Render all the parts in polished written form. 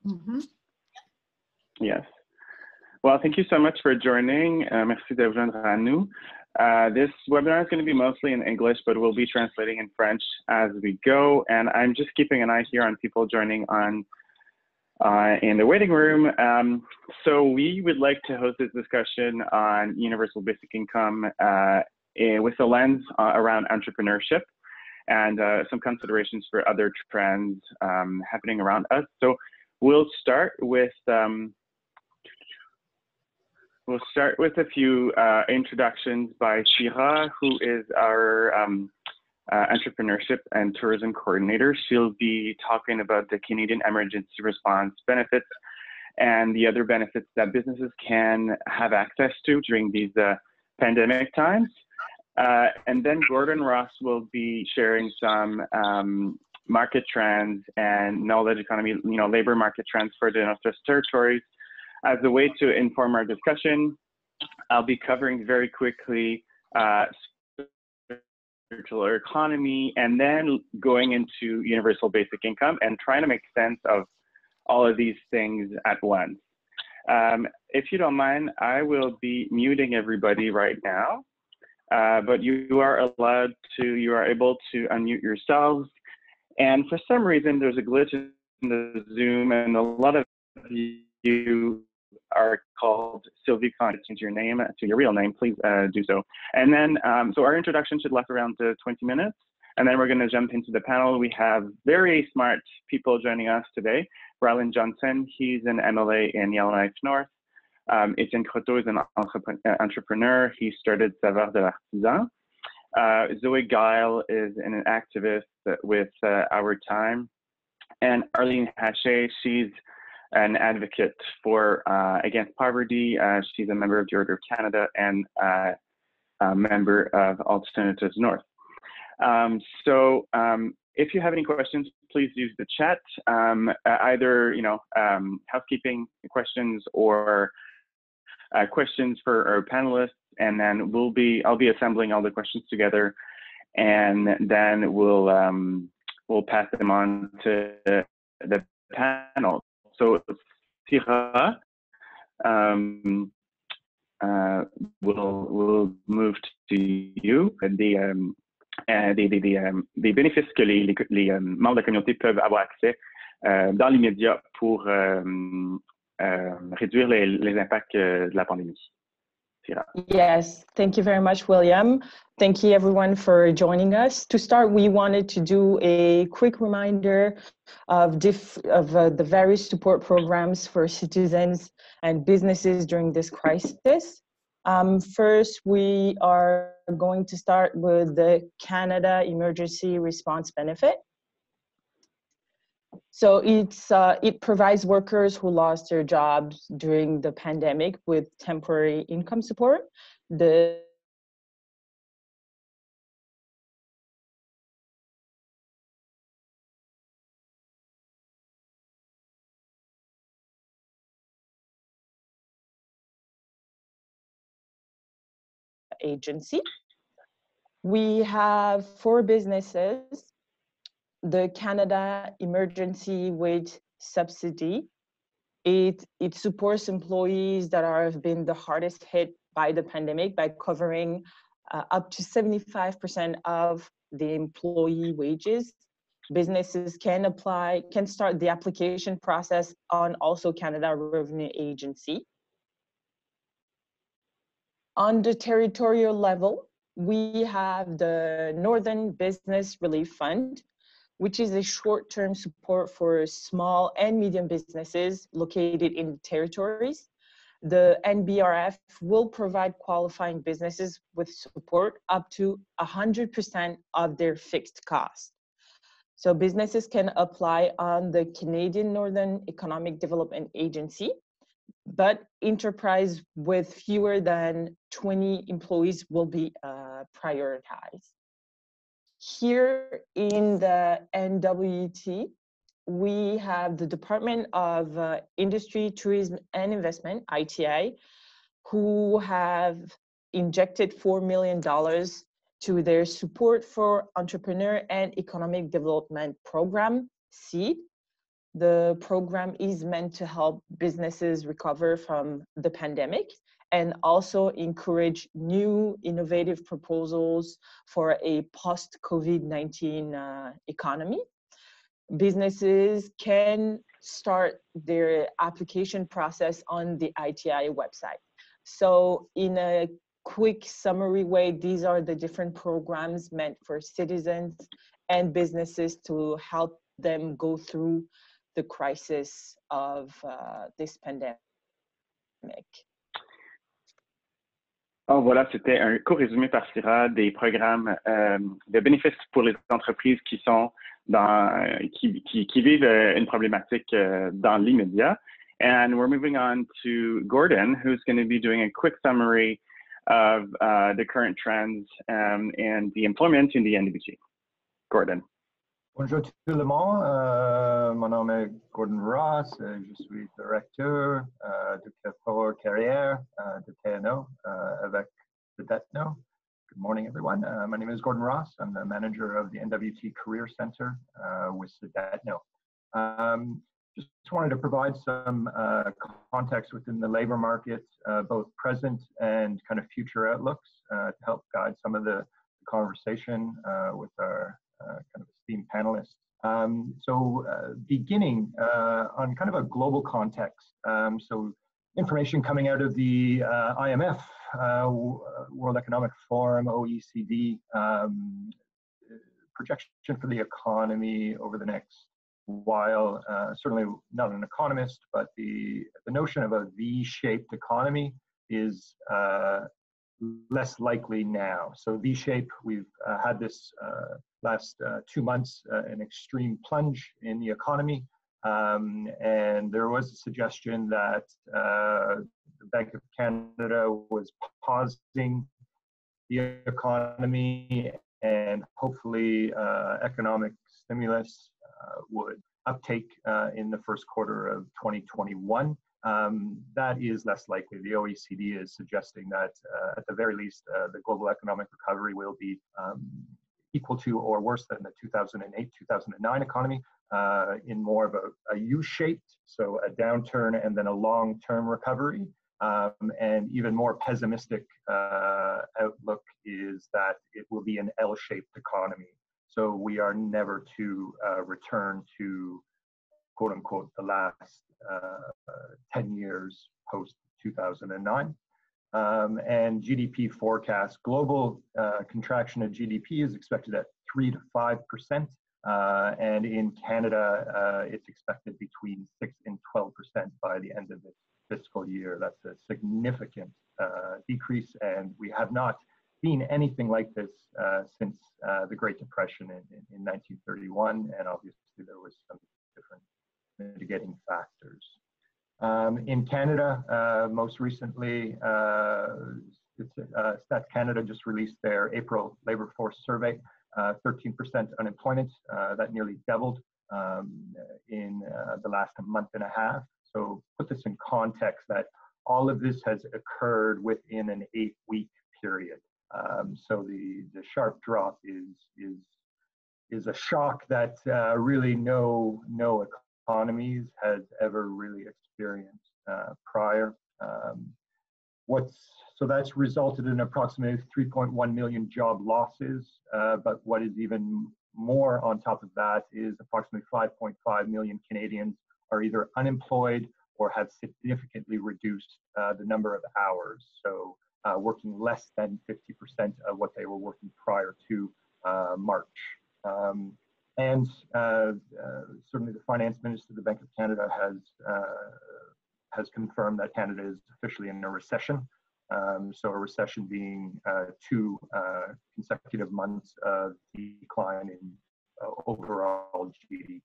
Mm-hmm. Yes. Well, thank you so much for joining. Merci de vous joindre à nous. This webinar is going to be mostly in English, but we'll be translating in French as we go. And I'm just keeping an eye here on people joining on in the waiting room. So we would like to host this discussion on universal basic income with a lens around entrepreneurship and some considerations for other trends happening around us. So we'll start with a few introductions by Shira, who is our entrepreneurship and tourism coordinator. She'll be talking about the Canadian emergency response benefits and the other benefits that businesses can have access to during these pandemic times. And then Gordon Ross will be sharing some market trends and knowledge economy, labor market trends for the Northwest Territories. As a way to inform our discussion, I'll be covering very quickly circular economy and then going into universal basic income and trying to make sense of all of these things at once. If you don't mind, I will be muting everybody right now, but you are able to unmute yourselves. And for some reason, there's a glitch in the Zoom, and a lot of you are called Sylvie. Can't change your name to your real name, please do so. And then, so our introduction should last around 20 minutes, and then we're going to jump into the panel. We have very smart people joining us today. Arlene Johnson, he's an MLA in Yellowknife North. Etienne Croteau is an entrepreneur. He started Saveur de l'Artisan. Zoe Guile is an activist with Our Time. And Arlene Hashe, she's an advocate for against poverty. She's a member of the Order of Canada and a member of Alternatives North. If you have any questions, please use the chat, either housekeeping questions or questions for our panelists, and then I'll be assembling all the questions together, and then we'll pass them on to the panel. So Sira, we'll move to you. Des bénéfices que les membres de la communauté peuvent avoir accès dans l'immédiat pour réduire les impacts de la pandémie. Sira. Yes, thank you very much, William. Thank you everyone for joining us. To start, we wanted to do a quick reminder of the various support programs for citizens and businesses during this crisis. First, we are going to start with the Canada Emergency Response Benefit. So it provides workers who lost their jobs during the pandemic with temporary income support. The agency. We have 4 businesses: the Canada Emergency Wage Subsidy. It supports employees that have been the hardest hit by the pandemic by covering up to 75% of the employee wages. Businesses can start the application process on also Canada Revenue Agency. On the territorial level, we have the Northern Business Relief Fund, which is a short-term support for small and medium businesses located in the territories. The NBRF will provide qualifying businesses with support up to 100% of their fixed cost. So businesses can apply on the Canadian Northern Economic Development Agency, but enterprise with fewer than 20 employees will be prioritized. Here in the NWT, we have the Department of Industry, Tourism and Investment, ITI, who have injected $4 million to their Support for Entrepreneur and Economic Development Program, SEED. The program is meant to help businesses recover from the pandemic and also encourage new innovative proposals for a post-COVID-19 economy. Businesses can start their application process on the ITI website. So in a quick summary way, these are the different programs meant for citizens and businesses to help them go through the crisis of this pandemic. Oh, voilà, c'était un court résumé par Syrah des programmes de bénéfices pour les entreprises qui sont qui vivent une problématique dans l'immédiat. And we're moving on to Gordon, who's going to be doing a quick summary of the current trends and the employment in the NDBC. Gordon. Bonjour tout le monde, mon nom est Gordon Ross, je suis directeur de carrière de TNO avec CDETNO. Good morning everyone, my name is Gordon Ross, I'm the manager of the NWT Career Center with CDETNO. Just wanted to provide some context within the labor market, both present and kind of future outlooks to help guide some of the conversation with our kind of esteemed panelists. Beginning on kind of a global context, so information coming out of the IMF, World Economic Forum, OECD, projection for the economy over the next while, certainly not an economist, but the notion of a V-shaped economy is less likely now. So V-shape, we've had this last 2 months, an extreme plunge in the economy. And there was a suggestion that the Bank of Canada was pausing the economy and hopefully economic stimulus would uptake in the first quarter of 2021. That is less likely. The OECD is suggesting that at the very least, the global economic recovery will be equal to or worse than the 2008-2009 economy, in more of a U-shaped, so a downturn and then a long-term recovery. And even more pessimistic outlook is that it will be an L-shaped economy. So we are never to return to, quote unquote, the last 10 years post 2009. And GDP forecast, global contraction of GDP is expected at 3 to 5%. And in Canada, it's expected between 6 and 12% by the end of this fiscal year. That's a significant decrease, and we have not seen anything like this since the Great Depression in 1931, and obviously there was some different mitigating factors. In Canada, most recently, Stats Canada just released their April labor force survey, 13% unemployment, that nearly doubled in the last month and a half. So put this in context that all of this has occurred within an 8-week period. So the sharp drop is a shock that really no economies has ever really experienced prior. So that's resulted in approximately 3.1 million job losses, but what is even more on top of that is approximately 5.5 million Canadians are either unemployed or have significantly reduced the number of hours. So working less than 50% of what they were working prior to March. And certainly the finance minister of the Bank of Canada has confirmed that Canada is officially in a recession. So a recession being 2 consecutive months of decline in overall GDP.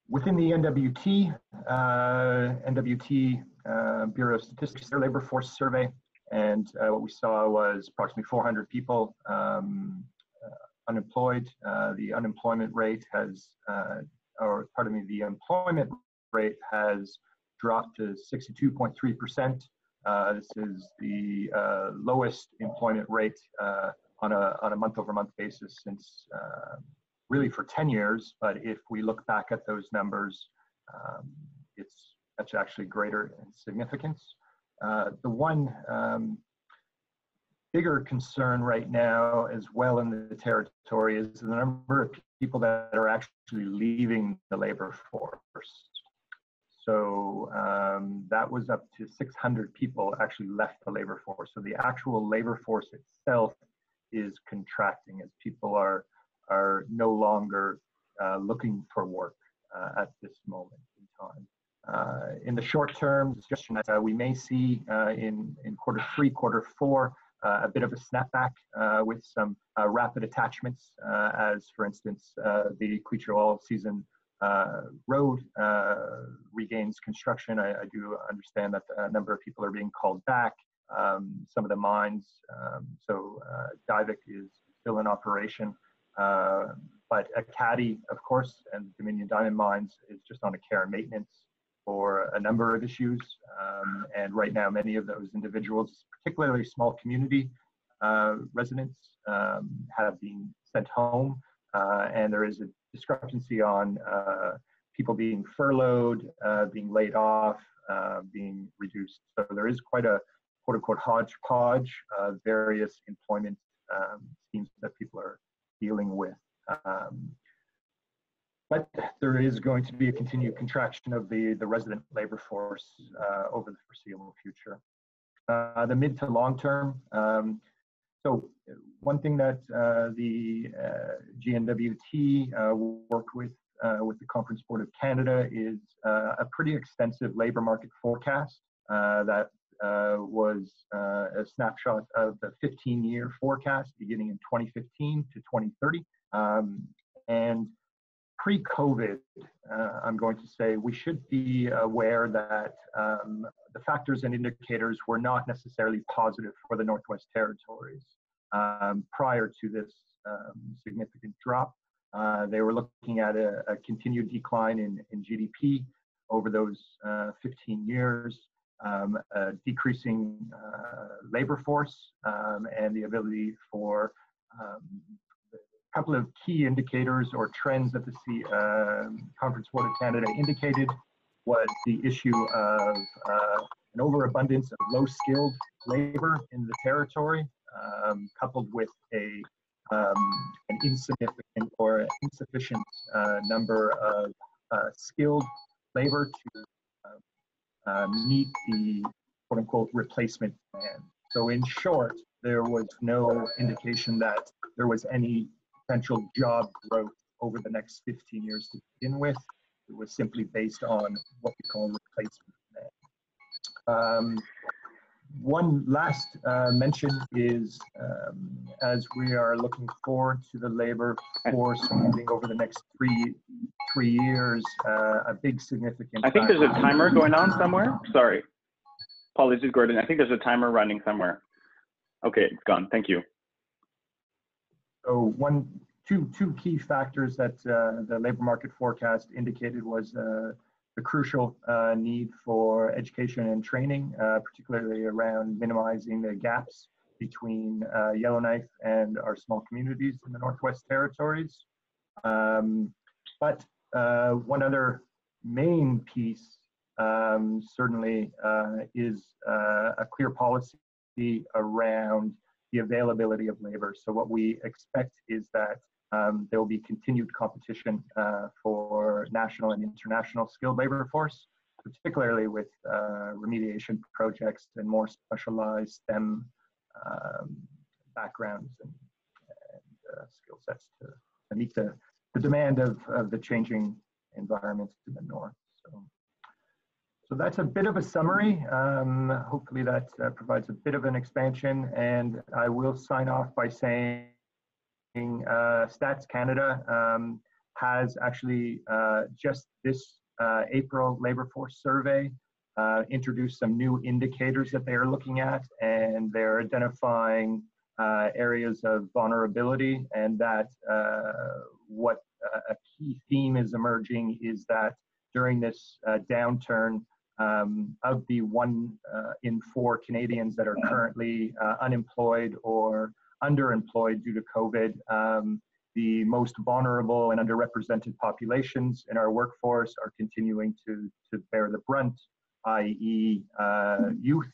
Within the NWT, Bureau of Statistics, their labor force survey, and what we saw was approximately 400 people unemployed. The unemployment rate has, the employment rate has dropped to 62.3%. This is the lowest employment rate on a month-over-month basis since really for 10 years, but if we look back at those numbers, that's actually greater in significance. The one bigger concern right now as well in the territory is the number of people that are actually leaving the labor force. So that was up to 600 people actually left the labor force. So the actual labor force itself is contracting as people are no longer looking for work at this moment in time. In the short term, we may see in quarter 3, quarter 4, a bit of a snapback with some rapid attachments, as for instance, the Quechua all-season road regains construction. I do understand that a number of people are being called back. Some of the mines, so Divic is still in operation, but Acadie, of course, and Dominion Diamond Mines is just on a care and maintenance for a number of issues. And right now, many of those individuals, particularly small community residents, have been sent home. And there is a discrepancy on people being furloughed, being laid off, being reduced. So there is quite a quote unquote hodgepodge of various employment schemes that people are dealing with. But there is going to be a continued contraction of the resident labor force over the foreseeable future. The mid to long term, so one thing that the GNWT worked with the Conference Board of Canada is a pretty extensive labor market forecast that was a snapshot of the 15-year forecast beginning in 2015 to 2030. And pre-COVID, I'm going to say we should be aware that the factors and indicators were not necessarily positive for the Northwest Territories prior to this significant drop. They were looking at a continued decline in GDP over those 15 years, a decreasing labor force, and the ability for a couple of key indicators or trends that the Conference Board of Canada indicated was the issue of an overabundance of low-skilled labor in the territory, coupled with an insignificant or insufficient number of skilled labor to meet the quote-unquote replacement demand. So in short, there was no indication that there was any potential job growth over the next 15 years to begin with. It was simply based on what we call replacement demand. One last mention is, as we are looking forward to the labor force moving over the next three years, a big significant. I think there's a timer going on somewhere. Sorry. Apologies, Gordon. I think there's a timer running somewhere. Okay, it's gone. Thank you. So two key factors that the labor market forecast indicated was the crucial need for education and training, particularly around minimizing the gaps between Yellowknife and our small communities in the Northwest Territories. But one other main piece certainly is a clear policy around the availability of labor. So what we expect is that there will be continued competition for national and international skilled labor force, particularly with remediation projects and more specialized STEM backgrounds and skill sets to meet the demand of the changing environment in the north. So that's a bit of a summary. Hopefully that provides a bit of an expansion, and I will sign off by saying Stats Canada has actually just this April labor force survey introduced some new indicators that they are looking at, and they're identifying areas of vulnerability, and that what a key theme is emerging is that during this downturn, of the 1 in 4 Canadians that are currently unemployed or underemployed due to COVID, the most vulnerable and underrepresented populations in our workforce are continuing to bear the brunt, i.e. Youth,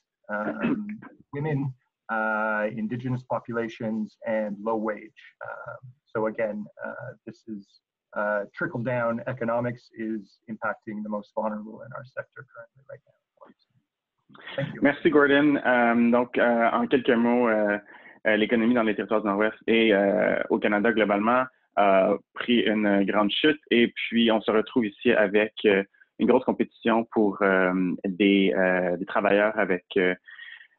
women, Indigenous populations, and low wage. So again, this is trickle-down economics is impacting the most vulnerable in our sector currently right now. Thank you. Merci Gordon. Donc, en quelques mots, l'économie dans les territoires du Nord-Ouest et au Canada globalement a pris une grande chute, et puis on se retrouve ici avec une grosse compétition pour des travailleurs avec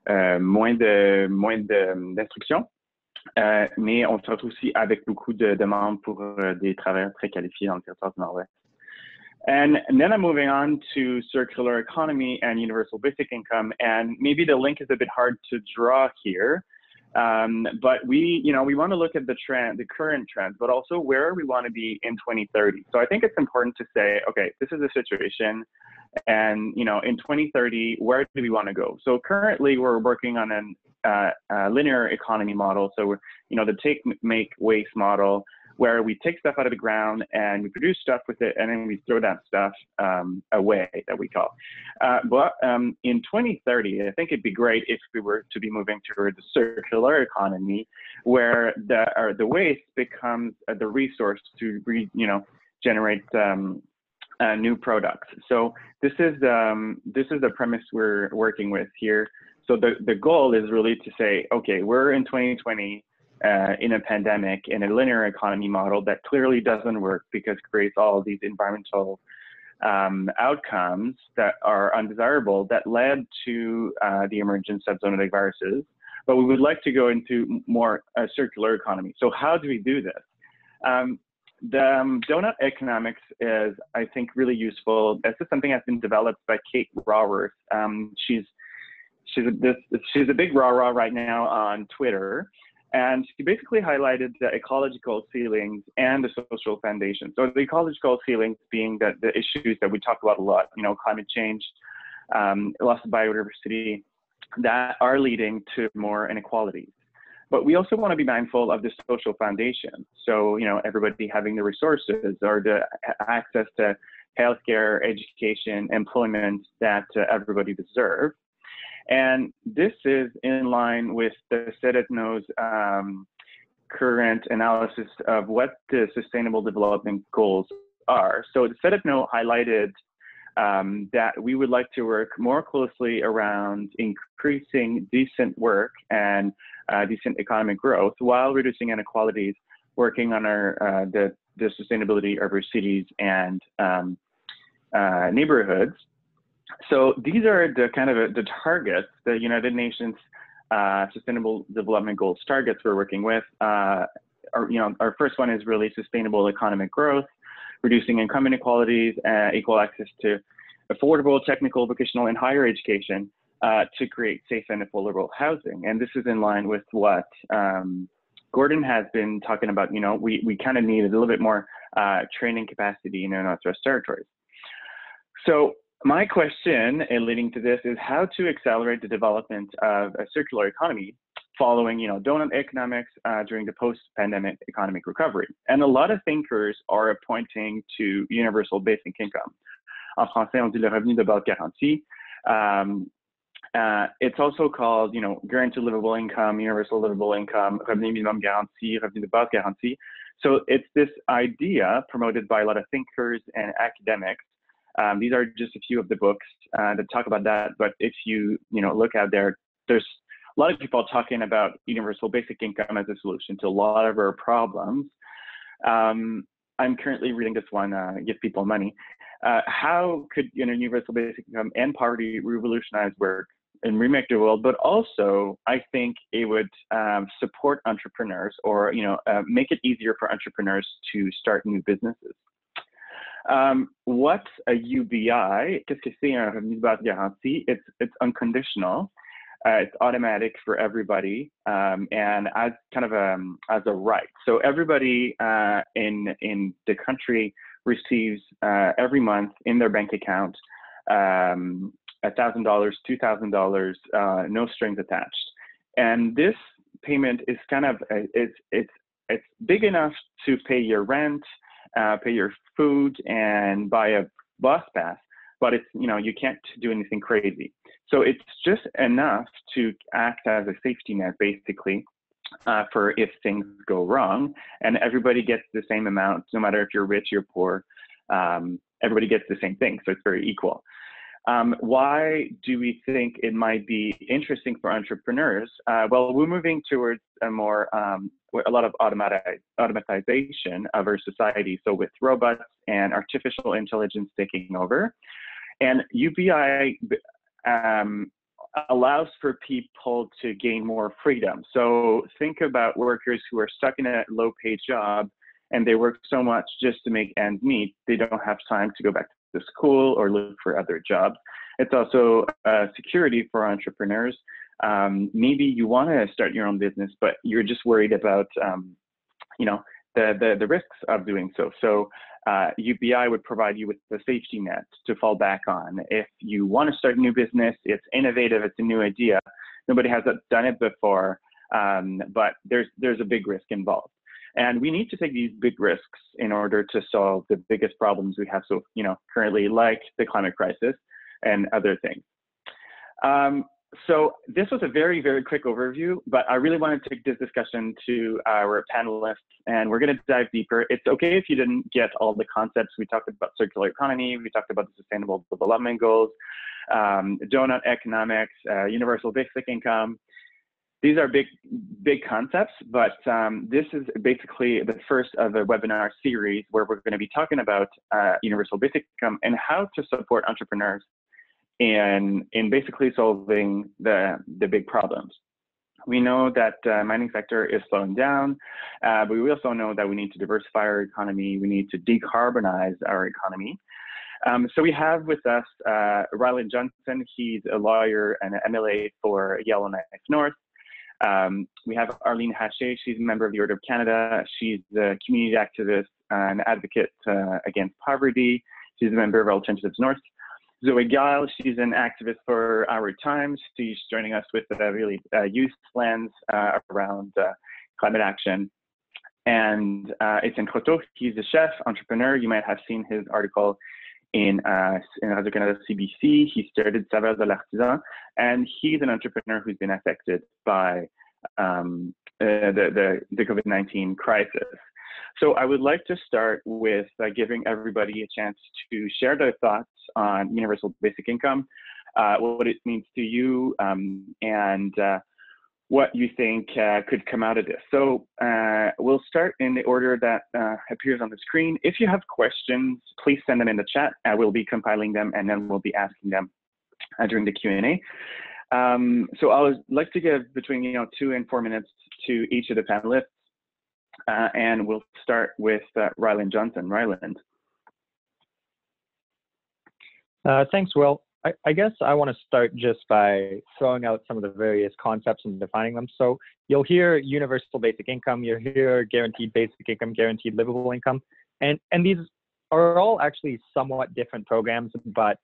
moins d'instruction, mais on se retrouve aussi avec beaucoup de demandes pour des travailleurs très qualifiés dans le territoire du Nord-Ouest. And then I'm moving on to circular economy and universal basic income, and maybe the link is a bit hard to draw here, but we want to look at the current trends, but also where we want to be in 2030. So I think it's important to say, okay, this is the situation, and in 2030, where do we want to go? So currently, we're working on a linear economy model. So we're the take, make, waste model, where we take stuff out of the ground and we produce stuff with it, and then we throw that stuff away, that we call. But in 2030, I think it'd be great if we were to be moving toward the circular economy, where the waste becomes the resource to generate new products. So this is the premise we're working with here. So the goal is really to say, okay, we're in 2020. In a pandemic, in a linear economy model that clearly doesn't work because it creates all of these environmental outcomes that are undesirable that led to the emergence of zoonotic viruses. But we would like to go into more a circular economy. So how do we do this? The donut economics is, I think, really useful. This is something that's been developed by Kate Raworth. She's a big rah-rah right now on Twitter. And she basically highlighted the ecological ceilings and the social foundation. So the ecological ceilings being the issues that we talk about a lot, climate change, loss of biodiversity, that are leading to more inequalities. But we also want to be mindful of the social foundation. So, everybody having the resources or the access to healthcare, education, employment that everybody deserves. And this is in line with the CDETNO's current analysis of what the Sustainable Development Goals are. So the CDETNO highlighted that we would like to work more closely around increasing decent work and decent economic growth while reducing inequalities, working on the sustainability of our cities and neighborhoods. So these are the targets, the United Nations Sustainable Development Goals targets we're working with. Our first one is really sustainable economic growth, reducing income inequalities, equal access to affordable, technical, vocational, and higher education to create safe and affordable housing. And this is in line with what Gordon has been talking about. We kind of need a little bit more training capacity in our Northwest territories. So my question leading to this is how to accelerate the development of a circular economy following, donut economics during the post-pandemic economic recovery. And a lot of thinkers are pointing to universal basic income. En français, on dit le revenu de base garanti. It's also called, guaranteed livable income, universal livable income, revenu minimum garanti, revenu de base garanti. So it's this idea promoted by a lot of thinkers and academics. These are just a few of the books that talk about that. But if you look out there, there's a lot of people talking about universal basic income as a solution to a lot of our problems. I'm currently reading this one, Give People Money. How could universal basic income and poverty revolutionize work and remake the world? But also, I think it would support entrepreneurs or make it easier for entrepreneurs to start new businesses. What's a UBI? Qu'est-ce que c'est un revenu de base garanti? It's unconditional. It's automatic for everybody, and as kind of as a right. So everybody in the country receives every month in their bank account $1,000, $2,000, no strings attached. And this payment is kind of it's it's big enough to pay your rent, pay your food, and buy a bus pass, but it's, you can't do anything crazy. So it's just enough to act as a safety net, basically, for if things go wrong, and everybody gets the same amount, no matter if you're rich or poor. Everybody gets the same thing, so it's very equal. Why do we think it might be interesting for entrepreneurs? Well, we're moving towards a lot of automatization of our society. So with robots and artificial intelligence taking over, and UBI allows for people to gain more freedom. So think about workers who are stuck in a low-paid job, and they work so much just to make ends meet, they don't have time to go back to school or look for other jobs. It's also security for entrepreneurs. Maybe you want to start your own business, but you're just worried about, the risks of doing so. So UBI would provide you with the safety net to fall back on. If you want to start a new business, it's innovative, it's a new idea. Nobody has done it before, but there's a big risk involved. And we need to take these big risks in order to solve the biggest problems we have currently, like the climate crisis and other things. So this was a very, very quick overview, but I really want to take this discussion to our panelists, and we're going to dive deeper. It's okay if you didn't get all the concepts. We talked about circular economy, we talked about the Sustainable Development Goals, donut economics, universal basic income. These are big concepts, but this is basically the first of a webinar series where we're going to be talking about universal basic income and how to support entrepreneurs in basically solving the big problems. We know that mining sector is slowing down, but we also know that we need to diversify our economy. We need to decarbonize our economy. So we have with us Arlene Johnson. He's a lawyer and an MLA for Yellowknife North. We have Arlene Hashe. She's a member of the Order of Canada. She's a community activist and advocate against poverty. She's a member of Alternatives North. Zoe Gile, she's an activist for Our Times. She's joining us with a really youth lens around climate action. And Etienne Croteau, he's a chef, entrepreneur. You might have seen his article in Radio-Canada CBC. He started Saveurs de l'Artisan, and he's an entrepreneur who's been affected by the COVID-19 crisis. So I would like to start with giving everybody a chance to share their thoughts on universal basic income, what it means to you, and what you think could come out of this. So we'll start in the order that appears on the screen. If you have questions, please send them in the chat. I will be compiling them, and then we'll be asking them during the Q&A. So I would like to give between 2 and 4 minutes to each of the panelists. And we'll start with Ryland Johnson. Ryland. Thanks, Will. I guess I want to start just by throwing out some of the various concepts and defining them. So you'll hear universal basic income, you'll hear guaranteed basic income, guaranteed livable income, and these are all actually somewhat different programs, but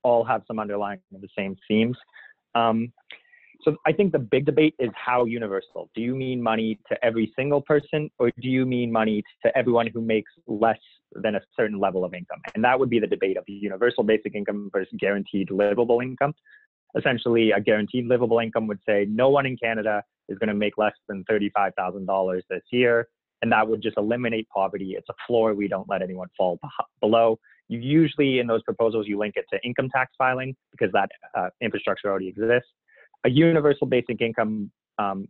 all have some underlying of the same themes. So I think the big debate is how universal. Do you mean money to every single person, or do you mean money to everyone who makes less than a certain level of income? And that would be the debate of universal basic income versus guaranteed livable income. Essentially, a guaranteed livable income would say no one in Canada is going to make less than $35,000 this year, and that would just eliminate poverty. It's a floor we don't let anyone fall below. You usually, in those proposals, you link it to income tax filing because that infrastructure already exists. A universal basic income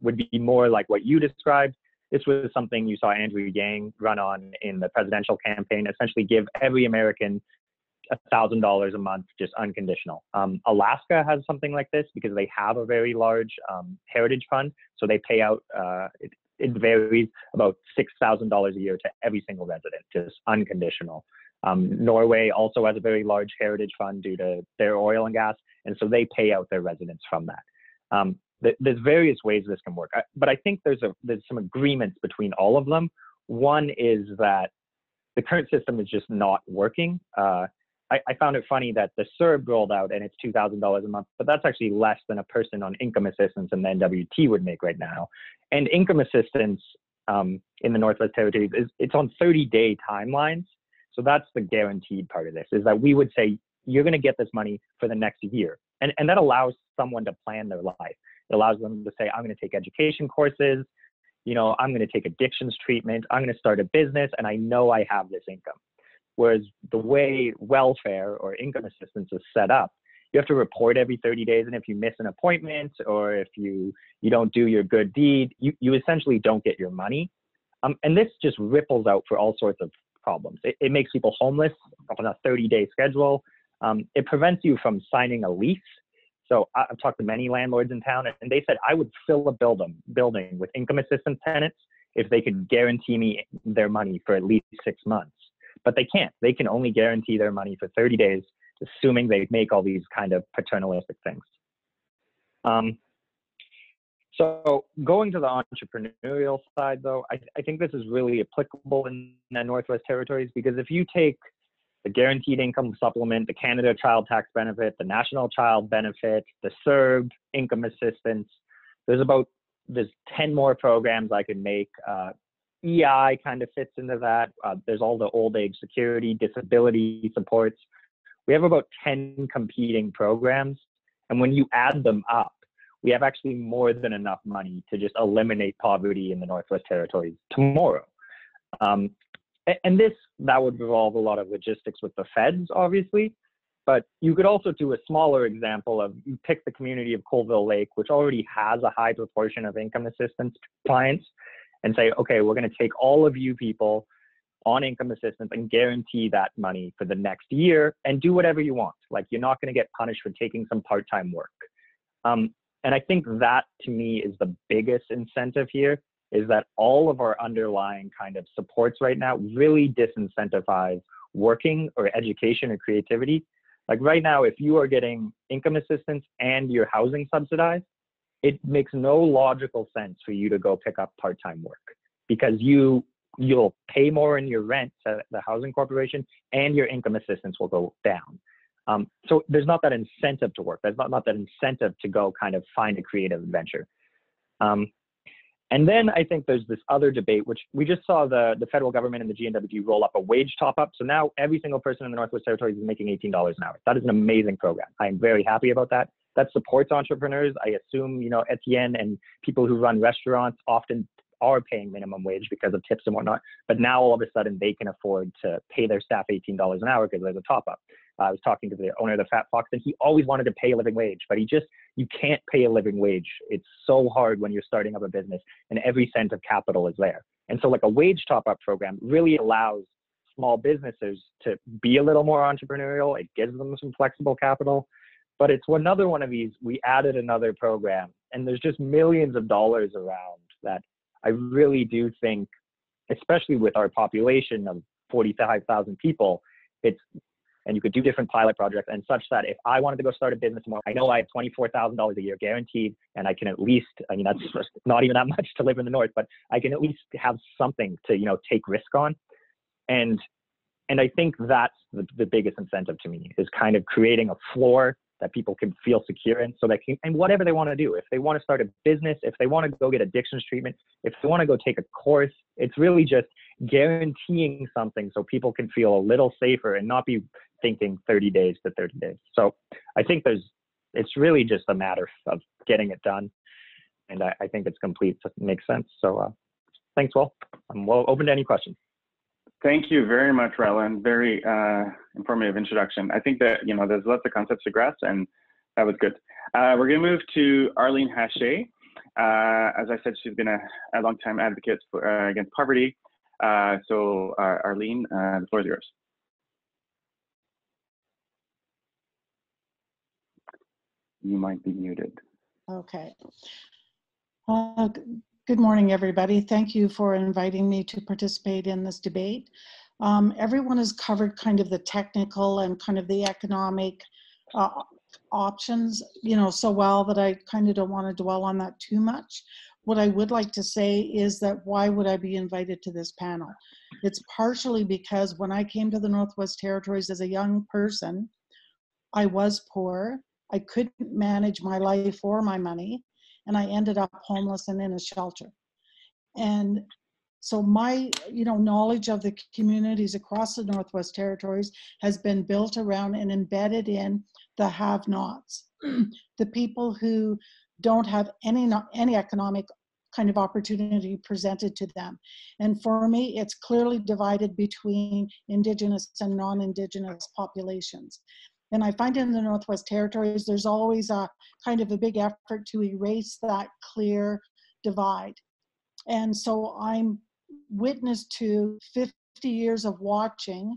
would be more like what you described. This was something you saw Andrew Yang run on in the presidential campaign, essentially give every American $1,000 a month, just unconditional. Alaska has something like this because they have a very large heritage fund. So they pay out, it varies, about $6,000 a year to every single resident, just unconditional. Norway also has a very large heritage fund due to their oil and gas, and so they pay out their residents from that. There's various ways this can work, but I think there's some agreements between all of them. One is that the current system is just not working. I found it funny that the CERB rolled out and it's $2,000 a month, but that's actually less than a person on income assistance and the NWT would make right now. And income assistance in the Northwest Territories is it's on 30-day timelines. So that's the guaranteed part of this, is that we would say, you're going to get this money for the next year. And that allows someone to plan their life. It allows them to say, I'm going to take education courses, you know, I'm going to take addictions treatment, I'm going to start a business, and I know I have this income. Whereas the way welfare or income assistance is set up, you have to report every 30 days. And if you miss an appointment or if you don't do your good deed, you essentially don't get your money. And this just ripples out for all sorts of problems. It makes people homeless on a 30-day schedule. It prevents you from signing a lease. So I've talked to many landlords in town, and they said I would fill a building with income assistance tenants if they could guarantee me their money for at least 6 months. But they can't. They can only guarantee their money for 30 days, assuming they make all these kind of paternalistic things. So going to the entrepreneurial side, though, I think this is really applicable in the Northwest Territories, because if you take the Guaranteed Income Supplement, the Canada Child Tax Benefit, the National Child Benefit, the CERB Income Assistance, there's 10 more programs I could make. EI kind of fits into that. There's all the old age security, disability supports. We have about 10 competing programs. And when you add them up, we have actually more than enough money to just eliminate poverty in the Northwest Territories tomorrow. And that would involve a lot of logistics with the feds, obviously. But you could also do a smaller example of, you pick the community of Colville Lake, which already has a high proportion of income assistance clients, and say, okay, we're going to take all of you people on income assistance and guarantee that money for the next year and do whatever you want. Like, you're not going to get punished for taking some part-time work. And I think that, to me, is the biggest incentive here, is that all of our underlying kind of supports right now really disincentivize working or education or creativity. Like right now, if you are getting income assistance and your housing subsidized, it makes no logical sense for you to go pick up part-time work, because you'll pay more in your rent to the housing corporation and your income assistance will go down. So there's not that incentive to work. There's not that incentive to go kind of find a creative adventure. And then I think there's this other debate, which we just saw the federal government and the GNWG roll up a wage top-up. So now every single person in the Northwest Territories is making $18 an hour. That is an amazing program. I'm very happy about that. That supports entrepreneurs. I assume, you know, Etienne and people who run restaurants often are paying minimum wage because of tips and whatnot. But now all of a sudden they can afford to pay their staff $18 an hour because there's a top-up. I was talking to the owner of the Fat Fox, and he always wanted to pay a living wage, but you can't pay a living wage. It's so hard when you're starting up a business and every cent of capital is there. And so like a wage top-up program really allows small businesses to be a little more entrepreneurial. It gives them some flexible capital, but it's another one of these, we added another program, and there's just millions of dollars around that. I really do think, especially with our population of 45,000 people, and you could do different pilot projects and such that if I wanted to go start a business tomorrow, I know I have $24,000 a year guaranteed, and I can at least, I mean, that's not even that much to live in the North, but I can at least have something to, you know, take risk on. And I think that's the biggest incentive to me, is kind of creating a floor that people can feel secure in, so they can, and whatever they want to do, if they want to start a business, if they want to go get addictions treatment, if they want to go take a course, it's really just guaranteeing something so people can feel a little safer and not be thinking 30 days to 30 days. So I think it's really just a matter of getting it done. And I think it's complete. It makes sense. So thanks, Will. I'm well open to any questions. Thank you very much, Rylan. Very informative introduction. I think that, you know, there's lots of concepts to grasp, and that was good. We're going to move to Arlene Hashe. As I said, she's been a long-time advocate for, against poverty. So Arlene, the floor is yours. You might be muted. Okay. Good morning, everybody. Thank you for inviting me to participate in this debate. Everyone has covered kind of the technical and kind of the economic options, you know, so well that I kind of don't want to dwell on that too much. What I would like to say is that why would I be invited to this panel? It's partially because when I came to the Northwest Territories as a young person, I was poor. I couldn't manage my life or my money, and I ended up homeless and in a shelter. And So my, knowledge of the communities across the Northwest Territories has been built around and embedded in the have-nots, the people who don't have any economic kind of opportunity presented to them. And for me, it's clearly divided between Indigenous and non-Indigenous populations. And I find in the Northwest Territories, there's always a kind of a big effort to erase that clear divide. And so I'm witness to 50 years of watching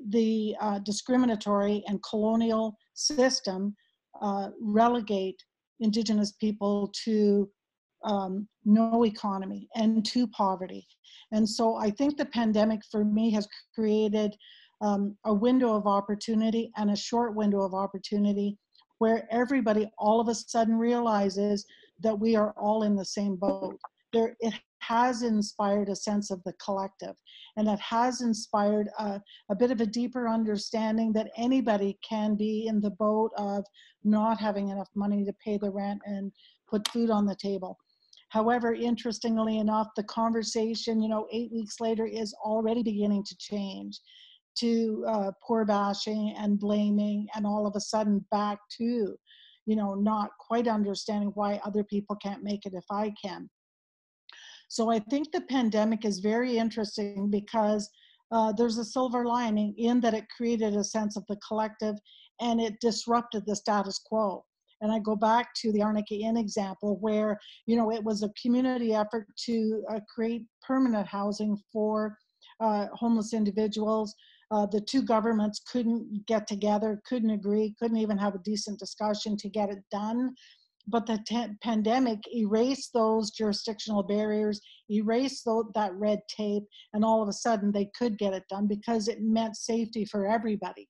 the discriminatory and colonial system relegate Indigenous people to no economy and to poverty. And so I think the pandemic for me has created a window of opportunity and a short window of opportunity where everybody all of a sudden realizes that we are all in the same boat. It has inspired a sense of the collective, and it has inspired a bit of a deeper understanding that anybody can be in the boat of not having enough money to pay the rent and put food on the table. However, interestingly enough, the conversation, 8 weeks later is already beginning to change to poor bashing and blaming, and all of a sudden back to, not quite understanding why other people can't make it if I can. So I think the pandemic is very interesting because there's a silver lining in that it created a sense of the collective and it disrupted the status quo. And I go back to the Arnica Inn example where, it was a community effort to create permanent housing for homeless individuals. The two governments couldn't get together, couldn't agree, couldn't even have a decent discussion to get it done. But the pandemic erased those jurisdictional barriers, erased that red tape, and all of a sudden they could get it done because it meant safety for everybody.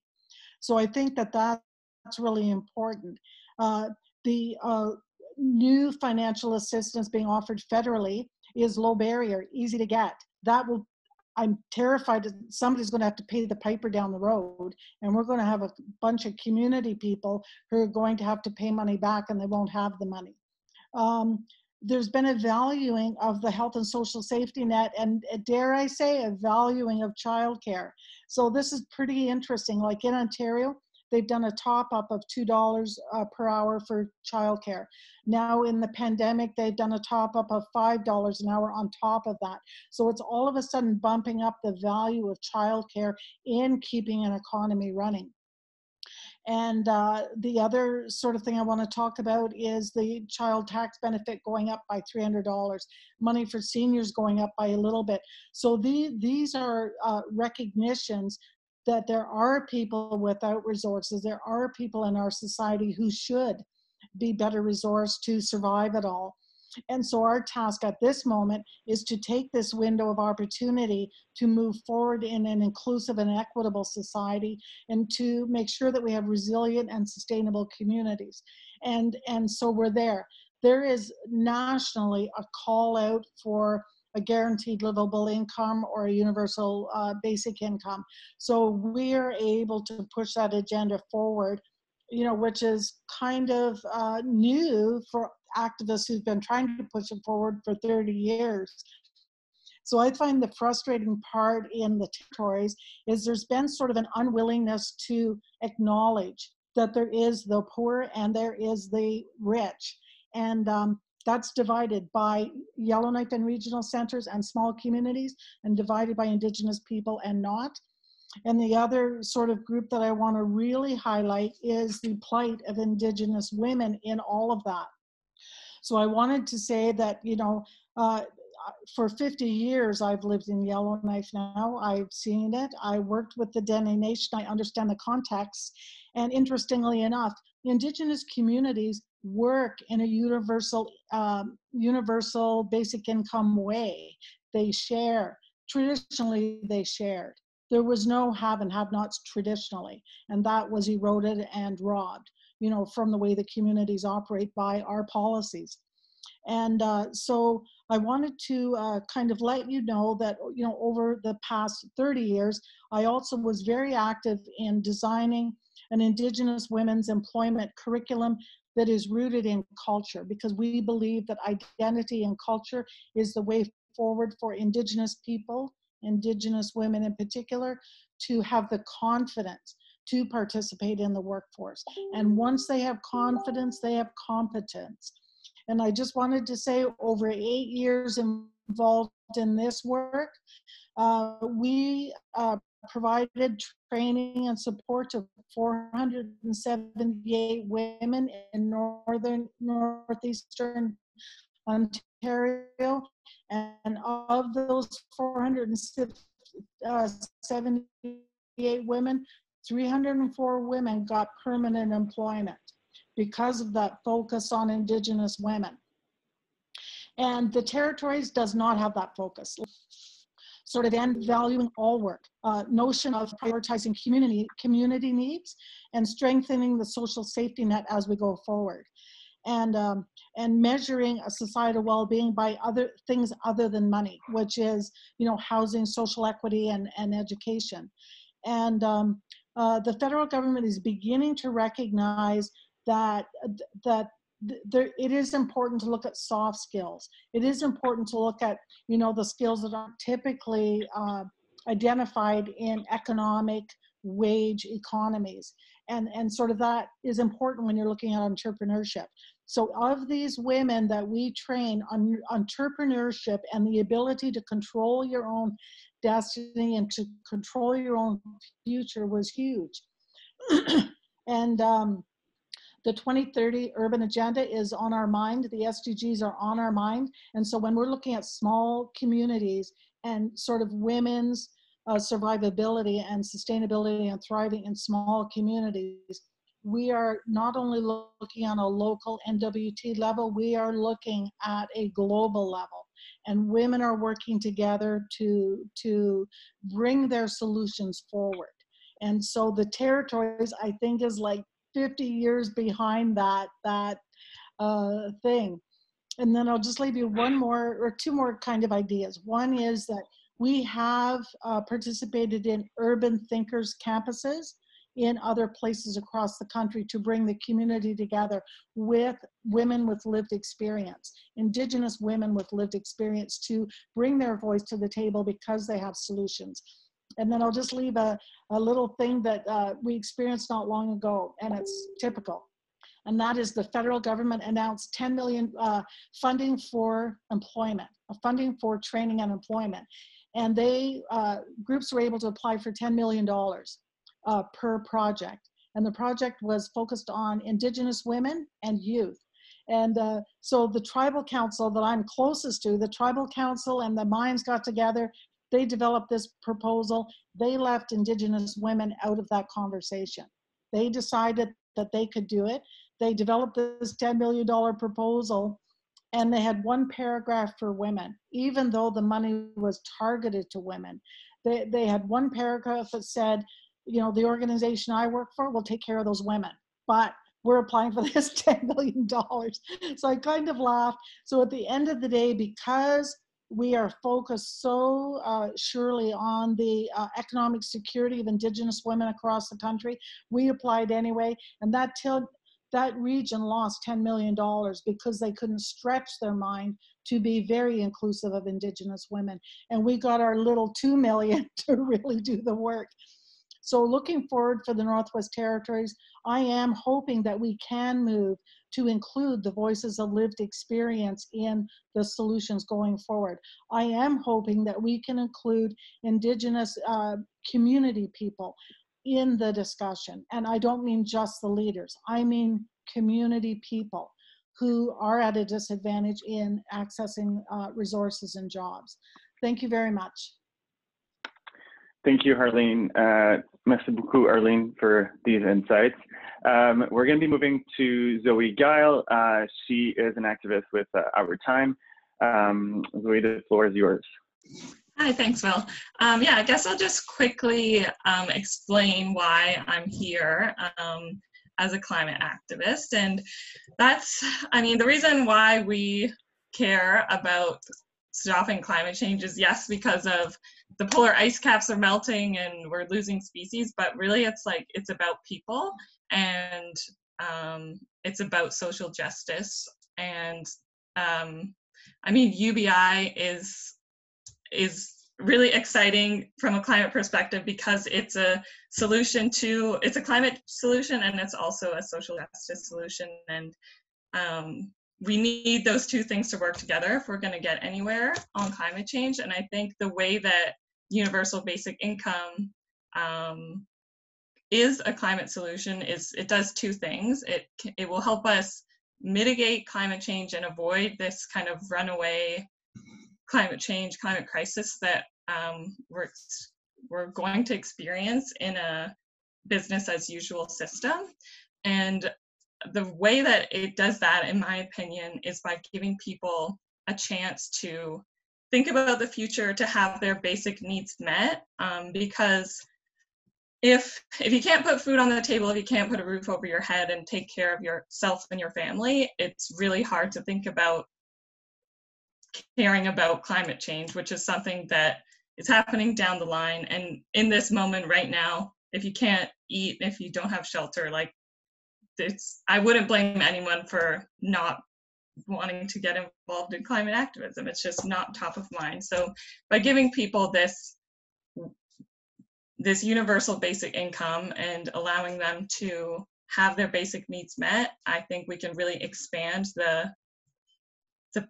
So I think that that's really important. The new financial assistance being offered federally is low barrier, easy to get. I'm terrified that somebody's going to have to pay the piper down the road, and we're going to have a bunch of community people who are going to have to pay money back and they won't have the money. There's been a valuing of the health and social safety net, and dare I say, a valuing of childcare. So this is pretty interesting. Like in Ontario, they've done a top up of $2 per hour for childcare. Now in the pandemic, they've done a top up of $5 an hour on top of that. So it's all of a sudden bumping up the value of childcare in keeping an economy running. And the other sort of thing I want to talk about is the child tax benefit going up by $300, money for seniors going up by a little bit. So these are recognitions that there are people without resources. There are people in our society who should be better resourced to survive it all. And so our task at this moment is to take this window of opportunity to move forward in an inclusive and equitable society and to make sure that we have resilient and sustainable communities. And so we're there. There is nationally a call out for a guaranteed livable income or a universal basic income. So we're able to push that agenda forward, which is kind of new for activists who've been trying to push it forward for 30 years. So I find the frustrating part in the territories is there's been sort of an unwillingness to acknowledge that there is the poor and there is the rich. And that's divided by Yellowknife and regional centers and small communities, and divided by Indigenous people and not. And the other sort of group that I want to really highlight is the plight of Indigenous women in all of that. So I wanted to say that, for 50 years, I've lived in Yellowknife now. I've seen it. I worked with the Dene Nation. I understand the context. And interestingly enough, Indigenous communities work in a universal basic income way. They share. Traditionally, they shared. There was no have and have-nots traditionally, and that was eroded and robbed, from the way the communities operate by our policies. And so I wanted to kind of let you know that, over the past 30 years, I also was very active in designing an Indigenous women's employment curriculum that is rooted in culture, because we believe that identity and culture is the way forward for Indigenous people, Indigenous women in particular, to have the confidence to participate in the workforce. And once they have confidence, they have competence. And I just wanted to say, over 8 years involved in this work, we provided training and support to 478 women in northeastern Ontario, and of those 478 women, 304 women got permanent employment because of that focus on Indigenous women. And the territories does not have that focus. Sort of end valuing all work, notion of prioritizing community needs and strengthening the social safety net as we go forward. And measuring a societal well-being by other things other than money, which is, you know, housing, social equity, and education. And the federal government is beginning to recognize that it is important to look at soft skills. It is important to look at, you know, the skills that aren't typically identified in economic wage economies. And sort of that is important when you're looking at entrepreneurship. So of these women that we train on entrepreneurship and the ability to control your own destiny and to control your own future was huge. And the 2030 urban agenda is on our mind. The SDGs are on our mind. And so when we're looking at small communities and sort of women's survivability and sustainability and thriving in small communities, we are not only looking on a local NWT level, we are looking at a global level. And women are working together to bring their solutions forward. And so the territories, I think, is like 50 years behind that thing. And then I'll just leave you one more or two more kind of ideas. One is that we have participated in urban thinkers campuses in other places across the country to bring the community together with women with lived experience, Indigenous women with lived experience, to bring their voice to the table because they have solutions. And then I'll just leave a little thing that we experienced not long ago, and it's typical. And that is the federal government announced 10 million funding for employment, funding for training and employment. And they, groups were able to apply for $10 million per project. And the project was focused on Indigenous women and youth. And so the tribal council that I'm closest to, the tribal council and the mines got together. They developed this proposal. They left Indigenous women out of that conversation. They decided that they could do it. They developed this $10 million proposal, and they had one paragraph for women, even though the money was targeted to women. They had one paragraph that said, you know, the organization I work for will take care of those women, but we're applying for this $10 million. So I kind of laughed. So at the end of the day, because we are focused so surely on the economic security of Indigenous women across the country, we applied anyway, and that region lost $10 million because they couldn't stretch their mind to be very inclusive of Indigenous women. And we got our little $2 million to really do the work. So looking forward for the Northwest Territories, I am hoping that we can move to include the voices of lived experience in the solutions going forward. I am hoping that we can include Indigenous community people in the discussion. And I don't mean just the leaders, I mean community people who are at a disadvantage in accessing resources and jobs. Thank you very much. Thank you, Arlene. Merci beaucoup, Arlene, for these insights. We're going to be moving to Zoe Guile. She is an activist with Our Time. Zoe, the floor is yours. Hi, thanks, Will. Yeah, I guess I'll just quickly explain why I'm here as a climate activist. And that's, I mean, the reason why we care about stopping climate change is, yes, because of the polar ice caps are melting and we're losing species, but really it's like, it's about people, and it's about social justice. And I mean, UBI is is really exciting from a climate perspective because it's a solution to, it's a climate solution and it's also a social justice solution. And we need those two things to work together if we're going to get anywhere on climate change. And I think the way that universal basic income is a climate solution is it does two things. It will help us mitigate climate change and avoid this kind of runaway climate change, climate crisis that we're going to experience in a business as usual system. And the way that it does that, in my opinion, is by giving people a chance to think about the future, to have their basic needs met. Because if you can't put food on the table, if you can't put a roof over your head and take care of yourself and your family, it's really hard to think about caring about climate change, which is something that is happening down the line. And in this moment right now, if you can't eat, if you don't have shelter, like I wouldn't blame anyone for not wanting to get involved in climate activism. It's just not top of mind. So by giving people this universal basic income and allowing them to have their basic needs met, I think we can really expand the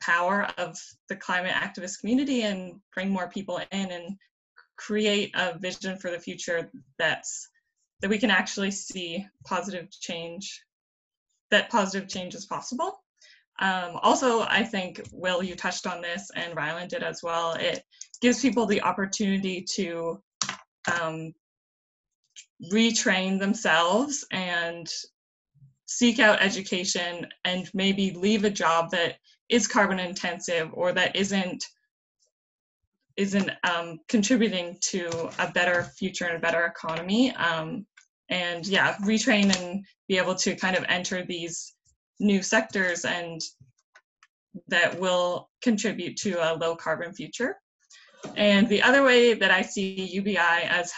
power of the climate activist community and bring more people in and create a vision for the future that we can actually see positive change, that positive change is possible. Also, I think, Will, you touched on this and Ryland did as well, it gives people the opportunity to retrain themselves and seek out education and maybe leave a job that is carbon intensive or that isn't contributing to a better future and a better economy. And yeah, retrain and be able to kind of enter these new sectors and that will contribute to a low carbon future. And the other way that I see UBI as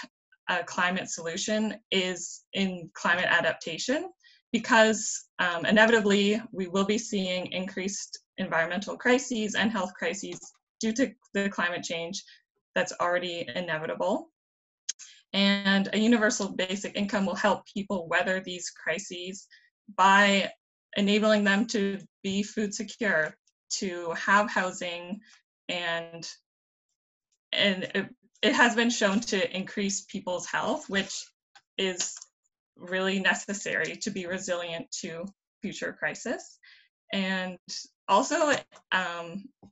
a climate solution is in climate adaptation, because inevitably we will be seeing increased environmental crises and health crises due to the climate change that's already inevitable. And a universal basic income will help people weather these crises by enabling them to be food secure, to have housing, and it has been shown to increase people's health, which is really necessary to be resilient to future crisis. And also,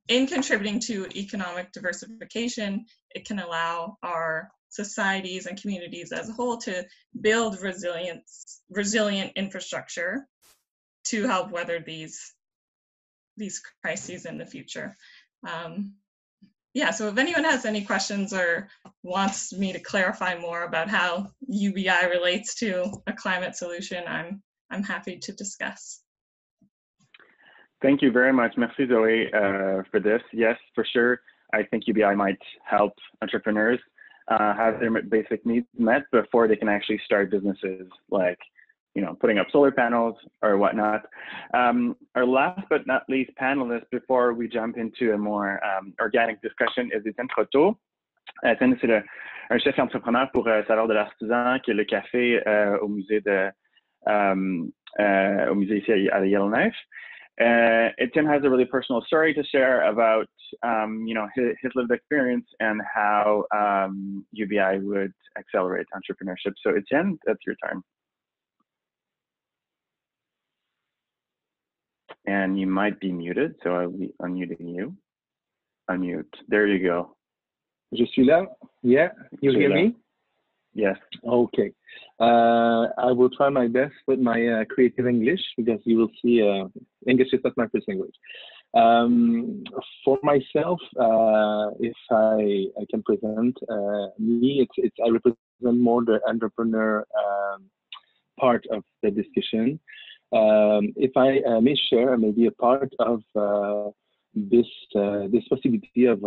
in contributing to economic diversification, it can allow our societies and communities as a whole to build resilient infrastructure to help weather these crises in the future. Yeah, so if anyone has any questions or wants me to clarify more about how UBI relates to a climate solution, I'm happy to discuss. Thank you very much. Merci, Zoe, for this. Yes, for sure. I think UBI might help entrepreneurs have their basic needs met before they can actually start businesses like, putting up solar panels or whatnot. Our last but not least panelist before we jump into a more organic discussion is Étienne Croteau. Étienne, c'est un chef entrepreneur pour Saveur de l'Artisan, qui est le café au musée ici à Yellowknife. Étienne has a really personal story to share about his lived experience and how UBI would accelerate entrepreneurship. So Étienne, that's your turn. And you might be muted, so I'll be unmuting you. Unmute. There you go. Je suis là. Yeah, you hear me? Yes. Okay. I will try my best with my creative English, because you will see English is not my first language. For myself, if I can present me, I represent more the entrepreneur part of the discussion. If I may share maybe a part of this possibility of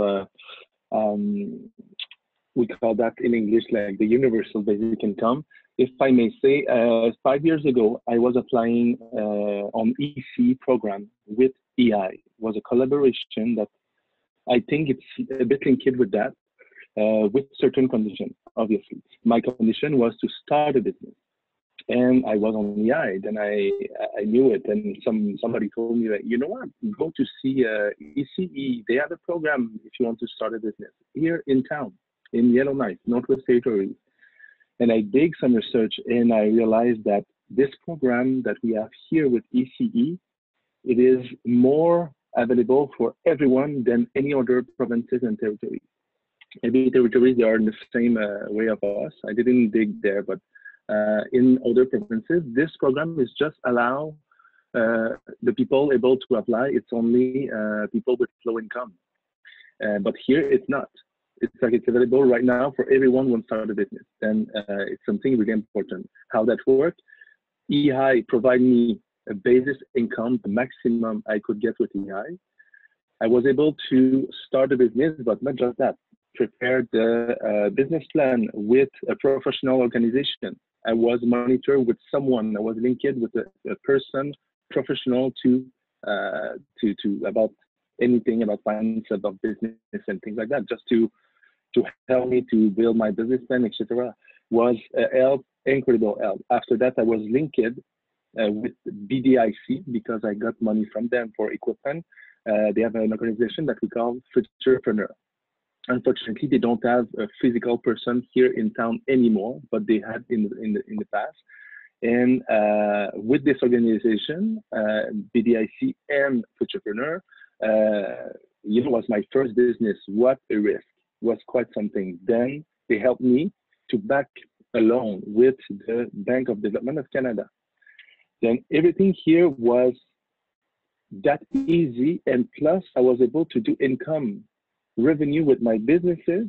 we call that in English like the universal basic income. If I may say, 5 years ago, I was applying on EC program with EI. It was a collaboration that I think it's a bit linked with that, with certain conditions, obviously. My condition was to start a business. And I was on the eye, and I knew it. And somebody told me that, you know what, go to see ECE. They have a program if you want to start a business here in town, in Yellowknife, Northwest Territories. And I did some research, and I realized that this program that we have here with ECE, it is more available for everyone than any other provinces and territories. Maybe territories, they are in the same way of us. I didn't dig there, but in other provinces, this program is just allow the people able to apply. It's only people with low income. But here it's not. It's like it's available right now for everyone who wants to start a business. And it's something really important. How that works, EI provide me a basis income, the maximum I could get with EI. I was able to start a business, but not just that. Prepared the business plan with a professional organization. I was monitored with someone. I was linked with a person, professional to about anything about finance, about business and things like that, just to help me to build my business plan, etc. Was help, incredible help. After that, I was linked with BDIC because I got money from them for equipment. They have an organization that we call Entrepreneurship. Unfortunately, they don't have a physical person here in town anymore, but they had in the past. And with this organization, BDIC and Entrepreneur, was my first business. What a risk! Was quite something. Then they helped me to back a loan with the Bank of Development of Canada. Then everything here was that easy, and plus I was able to do income revenue with my businesses,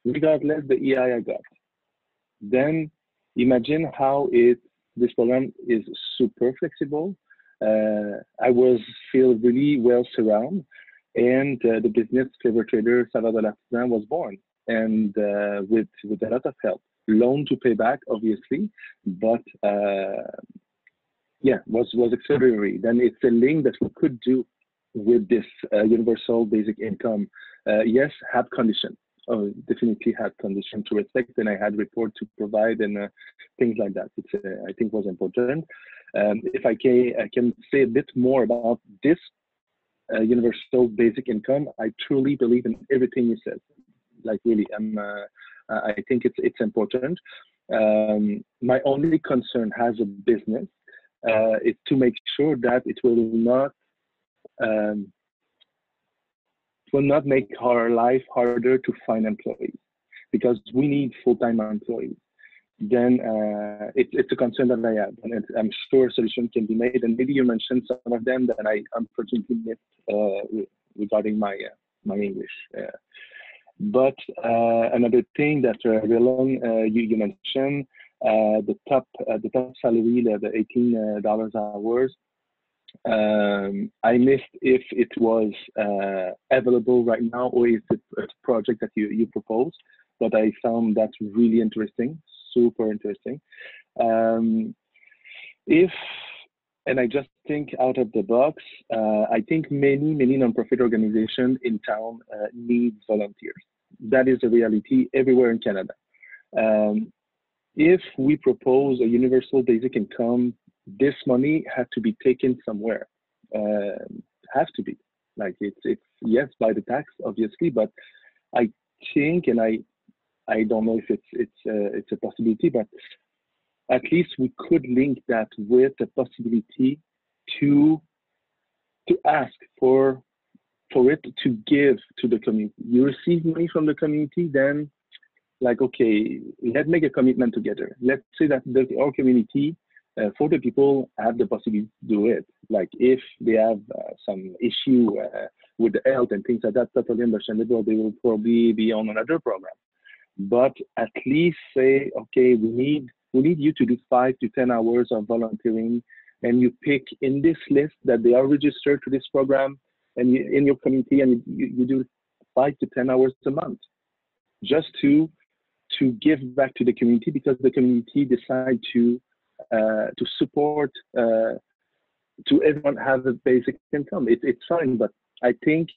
regardless the EI I got. Then imagine how this program is super flexible. I feel really well surrounded, and the business Flavor Trader Salvador Lartisan was born, and with a lot of help. Loan to pay back, obviously, but was extraordinary. Then it's a link that we could do with this universal basic income. Yes, have condition. Oh, definitely had condition to respect, and I had report to provide and things like that. It's I think was important. If I can say a bit more about this universal basic income, I truly believe in everything you said. Like really, I think it's important. My only concern as a business is to make sure that it will not make our life harder to find employees, because we need full-time employees. Then it's a concern that I have, and I'm sure a solution can be made. And maybe you mentioned some of them that I unfortunately missed regarding my English. But another thing that you mentioned, the top salary, the $18 hours. I missed if it was available right now, or if it's a project that you proposed, but I found that really interesting, super interesting. And I just think out of the box, I think many nonprofit organizations in town need volunteers. That is a reality everywhere in Canada. If we propose a universal basic income, this money had to be taken somewhere. Have to be, like it's yes, by the tax obviously, but I think, and I don't know if it's a possibility, but at least we could link that with the possibility to ask for it to give to the community. You receive money from the community, then like, okay, let's make a commitment together. Let's say that our community, for the people, have the possibility to do it. Like if they have some issue with the health and things like that, totally understandable, they will probably be on another program. But at least say, okay, we need you to do 5 to 10 hours of volunteering, and you pick in this list that they are registered to this program, and in your community, and you do 5 to 10 hours a month, just to give back to the community, because the community decide to support, to everyone have a basic income. It's fine, but I think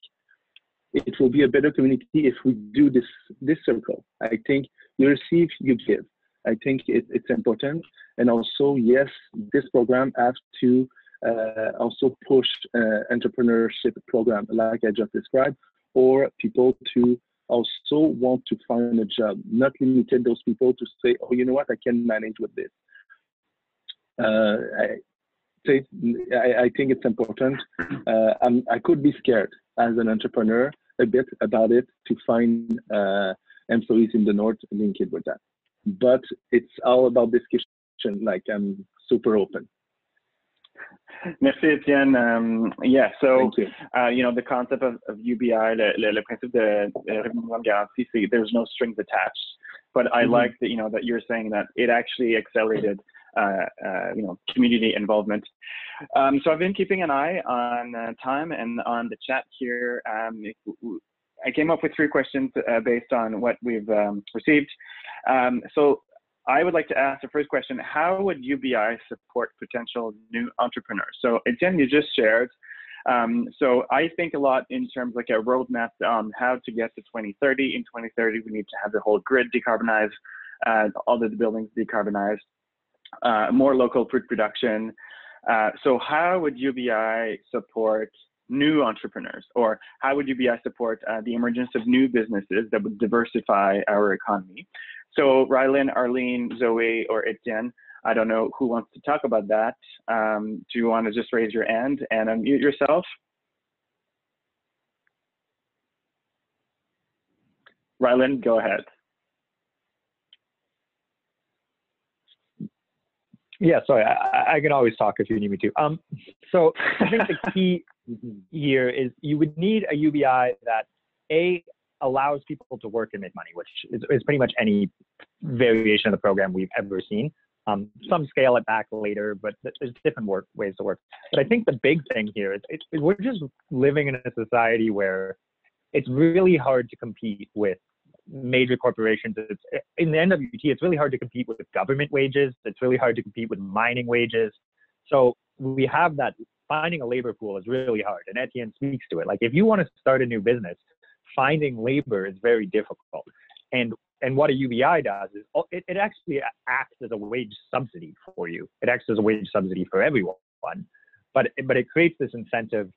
it will be a better community if we do this circle. I think you receive, you give. I think it's important. And also, yes, this program has to also push entrepreneurship program like I just described, or people to also want to find a job, not limited those people to say, oh, you know what, I can manage with this. I think it's important. I could be scared as an entrepreneur a bit about it to find employees in the North linked with that. But it's all about discussion, like I'm super open. Merci Etienne. Yeah, so you know, the concept of UBI, le principe de revenu minimum garanti, there's no strings attached. But I like that, you know, that you're saying that it actually accelerated you know, community involvement. So I've been keeping an eye on time and on the chat here. I came up with 3 questions based on what we've received. So I would like to ask the first question: how would UBI support potential new entrepreneurs? So Etienne, you just shared. So I think a lot in terms like a roadmap on how to get to 2030. In 2030, we need to have the whole grid decarbonized, all the buildings decarbonized, more local food production. So how would UBI support new entrepreneurs, or how would UBI support the emergence of new businesses that would diversify our economy? So Rylan, Arlene, Zoe, or Etienne, I don't know who wants to talk about that. Do you want to just raise your hand and unmute yourself? Rylan, go ahead. Yeah, sorry, I can always talk if you need me to. So I think the key here is you would need a UBI that allows people to work and make money, which is pretty much any variation of the program we've ever seen. Some scale it back later, but there's different ways to work. But I think the big thing here is we're just living in a society where it's really hard to compete with major corporations. In the NWT, it's really hard to compete with government wages. It's really hard to compete with mining wages. So we have that, finding a labor pool is really hard. And Etienne speaks to it. Like, if you want to start a new business, finding labor is very difficult. And what a UBI does is it actually acts as a wage subsidy for you. It acts as a wage subsidy for everyone. But it creates this incentive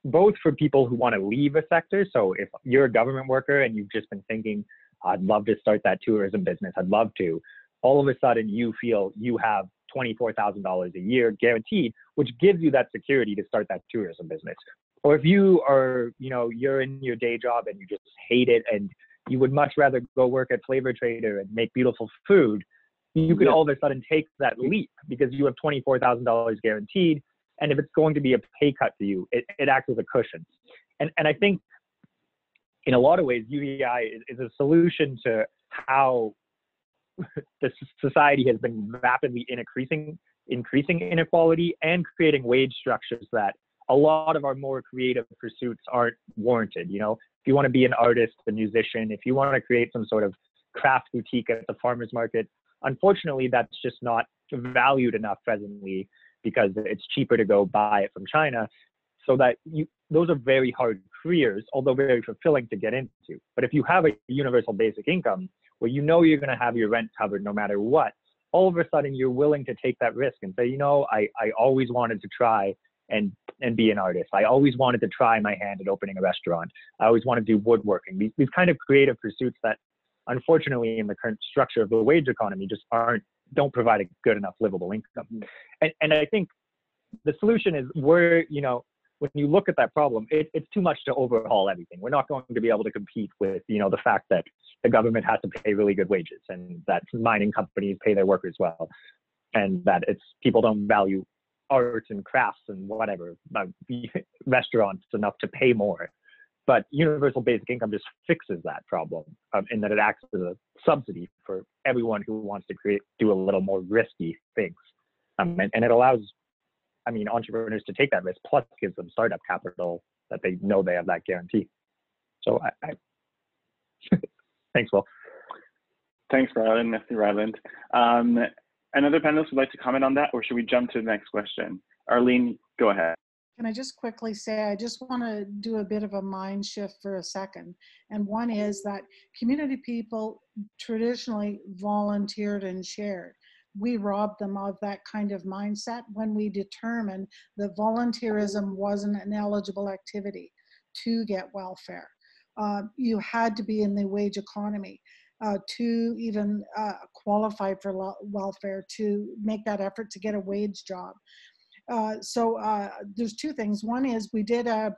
both for people who want to leave a sector. So if you're a government worker and you've just been thinking, I'd love to start that tourism business, I'd love to, all of a sudden you feel you have $24,000 a year guaranteed, which gives you that security to start that tourism business. Or if you are, you know, you're in your day job and you just hate it and you would much rather go work at Flavor Trader and make beautiful food, you can all of a sudden take that leap because you have $24,000 guaranteed. And if it's going to be a pay cut for you, it acts as a cushion. And I think in a lot of ways, UBI is a solution to how the society has been rapidly increasing inequality and creating wage structures that a lot of our more creative pursuits aren't warranted. You know, if you want to be an artist, a musician, if you want to create some sort of craft boutique at the farmer's market, unfortunately, that's just not valued enough presently because it's cheaper to go buy it from China. So that those are very hard careers, although very fulfilling to get into. But if you have a universal basic income where you know you're going to have your rent covered no matter what, all of a sudden you're willing to take that risk and say, you know, I always wanted to try and be an artist. I always wanted to try my hand at opening a restaurant. I always wanted to do woodworking. These kind of creative pursuits that, unfortunately, in the current structure of the wage economy, just don't provide a good enough livable income. And I think the solution is you know, when you look at that problem, it's too much to overhaul everything. We're not going to be able to compete with, you know, the fact that the government has to pay really good wages and that mining companies pay their workers well, and that people don't value arts and crafts and whatever, restaurants enough to pay more. But universal basic income just fixes that problem in that it acts as a subsidy for everyone who wants to do a little more risky things. And it allows, entrepreneurs to take that risk, plus gives them startup capital that they know they have that guarantee. So thanks, Will. Thanks, Ryland. Merci, Ryland. Another panelist would like to comment on that, or should we jump to the next question? Arlene, go ahead. Can I just quickly say, I just want to do a bit of a mind shift for a second. And one is that community people traditionally volunteered and shared. We robbed them of that kind of mindset when we determined that volunteerism wasn't an eligible activity to get welfare. You had to be in the wage economy to even qualify for welfare, to make that effort to get a wage job. So there's two things. One is we did a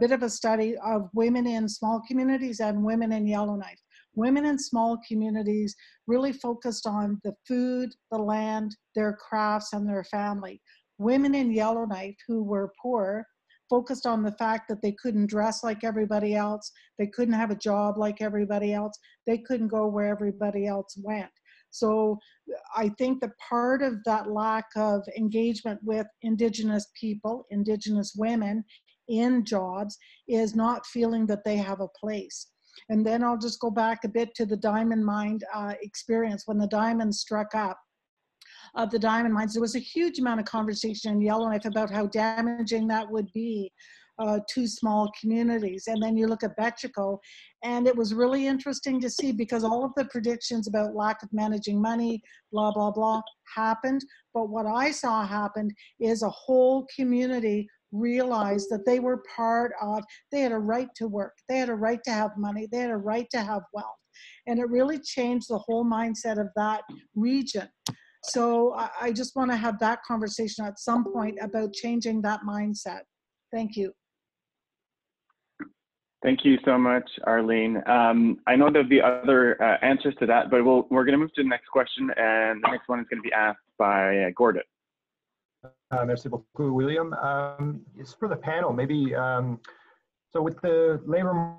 bit of a study of women in small communities and women in Yellowknife. Women in small communities really focused on the food, the land, their crafts, and their family. Women in Yellowknife who were poor focused on the fact that they couldn't dress like everybody else, they couldn't have a job like everybody else, they couldn't go where everybody else went. So I think that part of that lack of engagement with Indigenous people, Indigenous women in jobs is not feeling that they have a place. And then I'll just go back a bit to the diamond mine experience. When the diamonds struck up, of the diamond mines, there was a huge amount of conversation in Yellowknife about how damaging that would be to small communities. And then you look at Betchico, and it was really interesting to see, because all of the predictions about lack of managing money, blah, blah, blah, happened. But what I saw happen is a whole community realized that they were part of, they had a right to work, they had a right to have money, they had a right to have wealth. And it really changed the whole mindset of that region. So I just want to have that conversation at some point about changing that mindset. Thank you. Thank you so much, Arlene. I know there'll be other answers to that, but we're going to move to the next question, and the next one is going to be asked by Gordon. Merci beaucoup, William. It's for the panel, maybe. So with the labor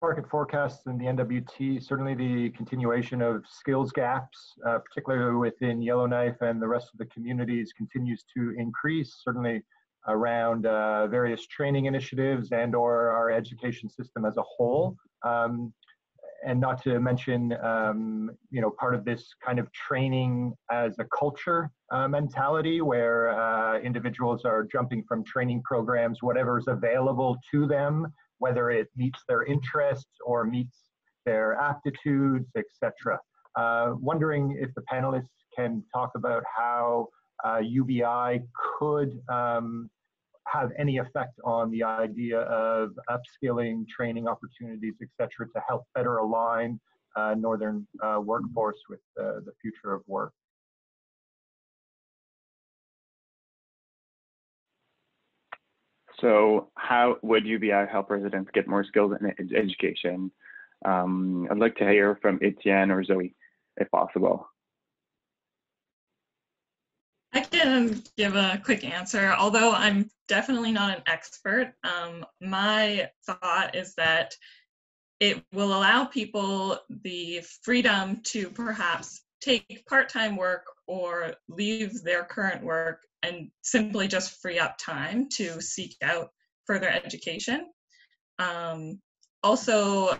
market forecasts and the NWT, certainly the continuation of skills gaps, particularly within Yellowknife and the rest of the communities, continues to increase, certainly around various training initiatives and or our education system as a whole. And not to mention, you know, part of this kind of training as a culture mentality where individuals are jumping from training programs, whatever's available to them, whether it meets their interests or meets their aptitudes, etc. Wondering if the panelists can talk about how UBI could have any effect on the idea of upskilling, training opportunities, etc., to help better align Northern workforce with the future of work. So how would UBI help residents get more skills in education? I'd like to hear from Etienne or Zoe, if possible. I can give a quick answer, although I'm definitely not an expert. My thought is that it will allow people the freedom to perhaps take part-time work or leave their current work and simply just free up time to seek out further education. Also,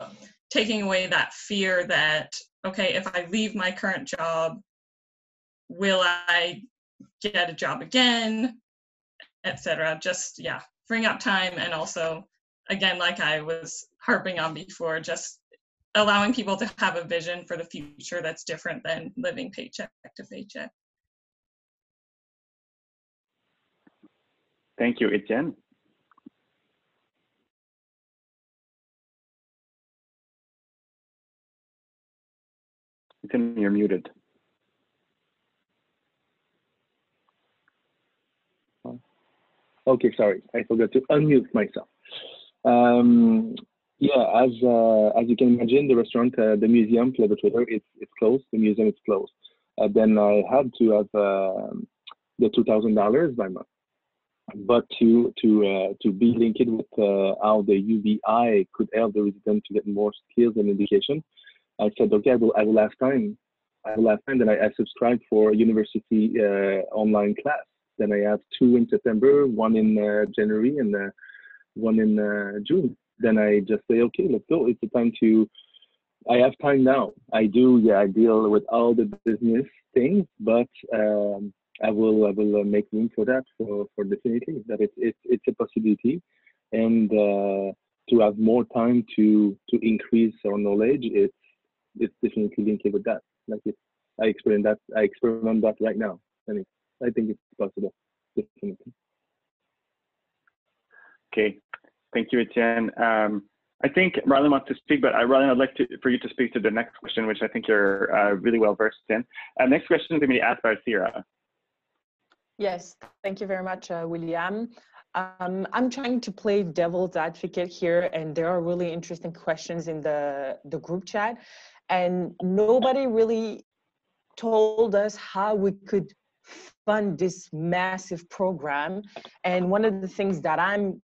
taking away that fear that, okay, if I leave my current job, will I get a job again, etc. Just, yeah, freeing up time, and also, again, like I was harping on before, just allowing people to have a vision for the future that's different than living paycheck to paycheck. Thank you, Etienne. Etienne, you're muted. Okay, sorry, I forgot to unmute myself. Yeah, as you can imagine, the restaurant, the museum, Clever Trader, it's closed. The museum is closed. Then I had to have the $2,000 by month. But to be linked with how the UBI could help the resident to get more skills and education, I said, okay, I will have time. Then I subscribed for a university online class. Then I have 2 in September, 1 in January, and 1 in June. Then I just say, okay, let's go. It's the time to, I have time now. I deal with all the business things, but I will make room for that, for definitely that it's a possibility, and to have more time to increase our knowledge, it's definitely linked with that. Like I experiment that right now, and I think it's possible, definitely. Okay, thank you, Etienne. I think Arlene wants to speak, but Arlene, I'd like for you to speak to the next question, which I think you're really well versed in. Next question is going to be asked by Sierra. Yes, thank you very much, William. I'm trying to play devil's advocate here, and there are really interesting questions in the group chat, and nobody really told us how we could fund this massive program. And one of the things that I'm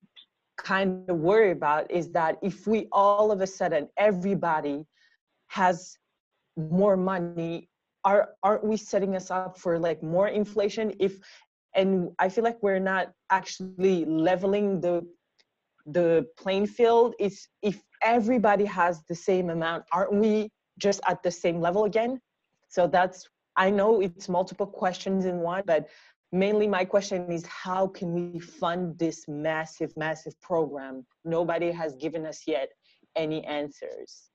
kind of worried about is that if we all of a sudden, everybody has more money, aren't we setting us up for like more inflation? And I feel like we're not actually leveling the playing field. It's if everybody has the same amount, aren't we just at the same level again? So that's, I know it's multiple questions in one, but mainly my question is how can we fund this massive, massive program? Nobody has given us yet any answers.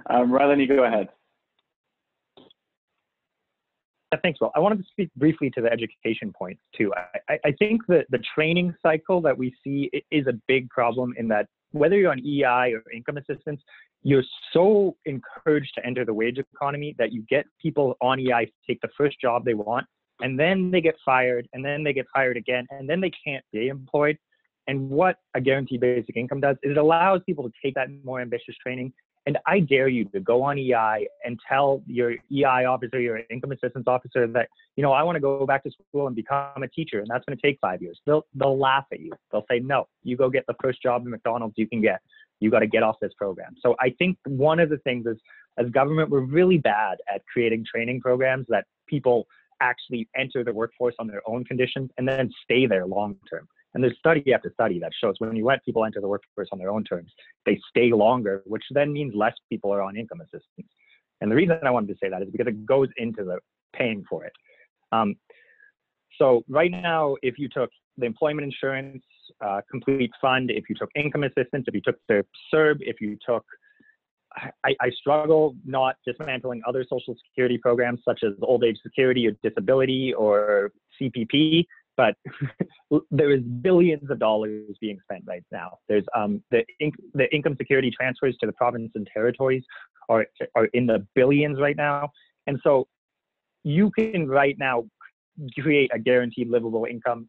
Rylan, you go ahead. Thanks, Will. I wanted to speak briefly to the education point too. I think that the training cycle that we see is a big problem in that whether you're on EI or income assistance, you're so encouraged to enter the wage economy that you get people on EI to take the first job they want, and then they get fired, and then they get fired again, and then they can't be employed. And what a guaranteed basic income does is it allows people to take that more ambitious training. And I dare you to go on EI and tell your EI officer, your income assistance officer that, you know, I want to go back to school and become a teacher, and that's going to take 5 years. They'll laugh at you. They'll say, no, you go get the first job in McDonald's you can get. You got to get off this program. So I think one of the things is, as government, we're really bad at creating training programs that people actually enter the workforce on their own conditions and then stay there long term. And there's study after study that shows when you let people enter the workforce on their own terms, they stay longer, which then means less people are on income assistance. And the reason I wanted to say that is because it goes into the paying for it. So right now, if you took the employment insurance complete fund, if you took income assistance, if you took the CERB, if you took, I struggle not dismantling other social security programs such as old age security or disability or CPP, but there is billions of dollars being spent right now. There's the income security transfers to the province and territories are in the billions right now. And so you can right now create a guaranteed livable income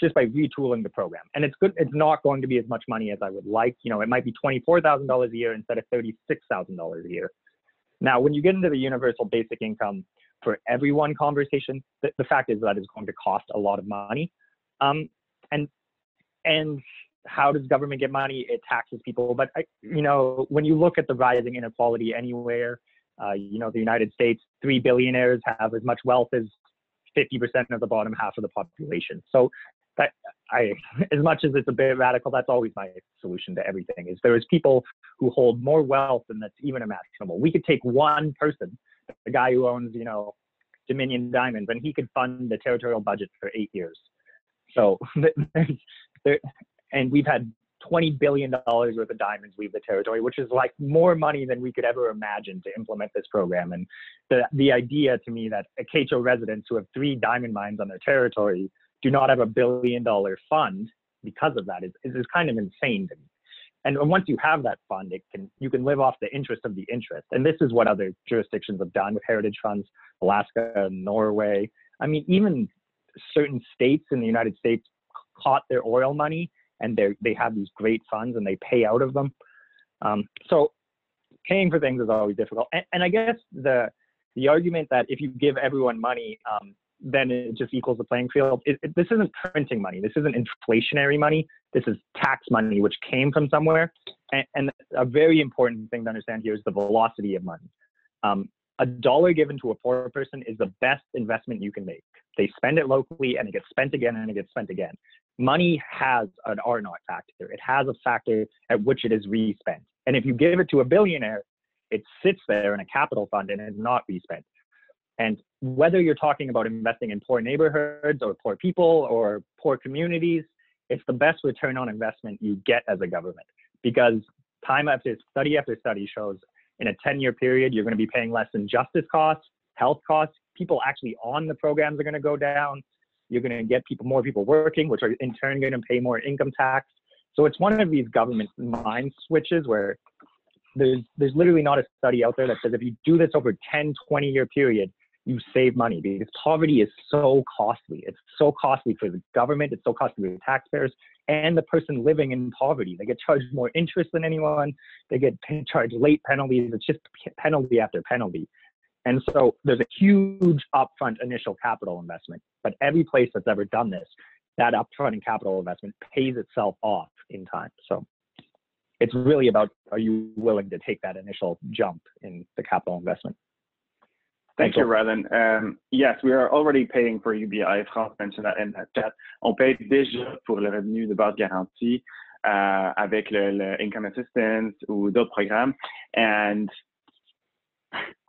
just by retooling the program. And it's good. It's not going to be as much money as I would like. You know, it might be $24,000 a year instead of $36,000 a year. Now, when you get into the universal basic income for everyone conversation, the fact is that it's going to cost a lot of money. And how does government get money? It taxes people. But, you know, when you look at the rising inequality anywhere, you know, the United States, 3 billionaires have as much wealth as 50% of the bottom half of the population. So that as much as it's a bit radical, that's always my solution to everything, is there is people who hold more wealth than that's even imaginable. We could take one person, the guy who owns, you know, Dominion Diamonds, and he could fund the territorial budget for 8 years. So, and we've had $20 billion worth of diamonds leave the territory, which is like more money than we could ever imagine to implement this program. And the idea to me that Acacho residents who have 3 diamond mines on their territory do not have $1 billion fund because of that is kind of insane to me. And once you have that fund, you can live off the interest of the interest. And this is what other jurisdictions have done with heritage funds, Alaska, Norway. I mean, even certain states in the United States caught their oil money, and they have these great funds and they pay out of them. So paying for things is always difficult. And I guess the argument that if you give everyone money, then it just equals the playing field. This isn't printing money. This isn't inflationary money. This is tax money, which came from somewhere. And a very important thing to understand here is the velocity of money. $1 given to a poor person is the best investment you can make. They spend it locally and it gets spent again and it gets spent again. Money has an R naught factor. It has a factor at which it is respent. And if you give it to a billionaire, it sits there in a capital fund and is not respent. And whether you're talking about investing in poor neighborhoods or poor people or poor communities, it's the best return on investment you get as a government, because after study shows in a 10-year period, you're going to be paying less in justice costs, health costs. People actually on the programs are going to go down. You're going to get more people working, which are in turn going to pay more income tax. So it's one of these government mind switches where there's literally not a study out there that says if you do this over 10, 20-year period, you save money, because poverty is so costly. It's so costly for the government. It's so costly for the taxpayers and the person living in poverty. They get charged more interest than anyone. They get charged late penalties. It's just penalty after penalty. And so there's a huge upfront initial capital investment. But every place that's ever done this, that upfront and capital investment pays itself off in time. So it's really about, are you willing to take that initial jump in the capital investment? Thank you, Rylan. Yes, we are already paying for UBI. France mentioned that in that chat. On paye déjà pour le revenu de base garantie avec le income assistance ou d'autres programmes. And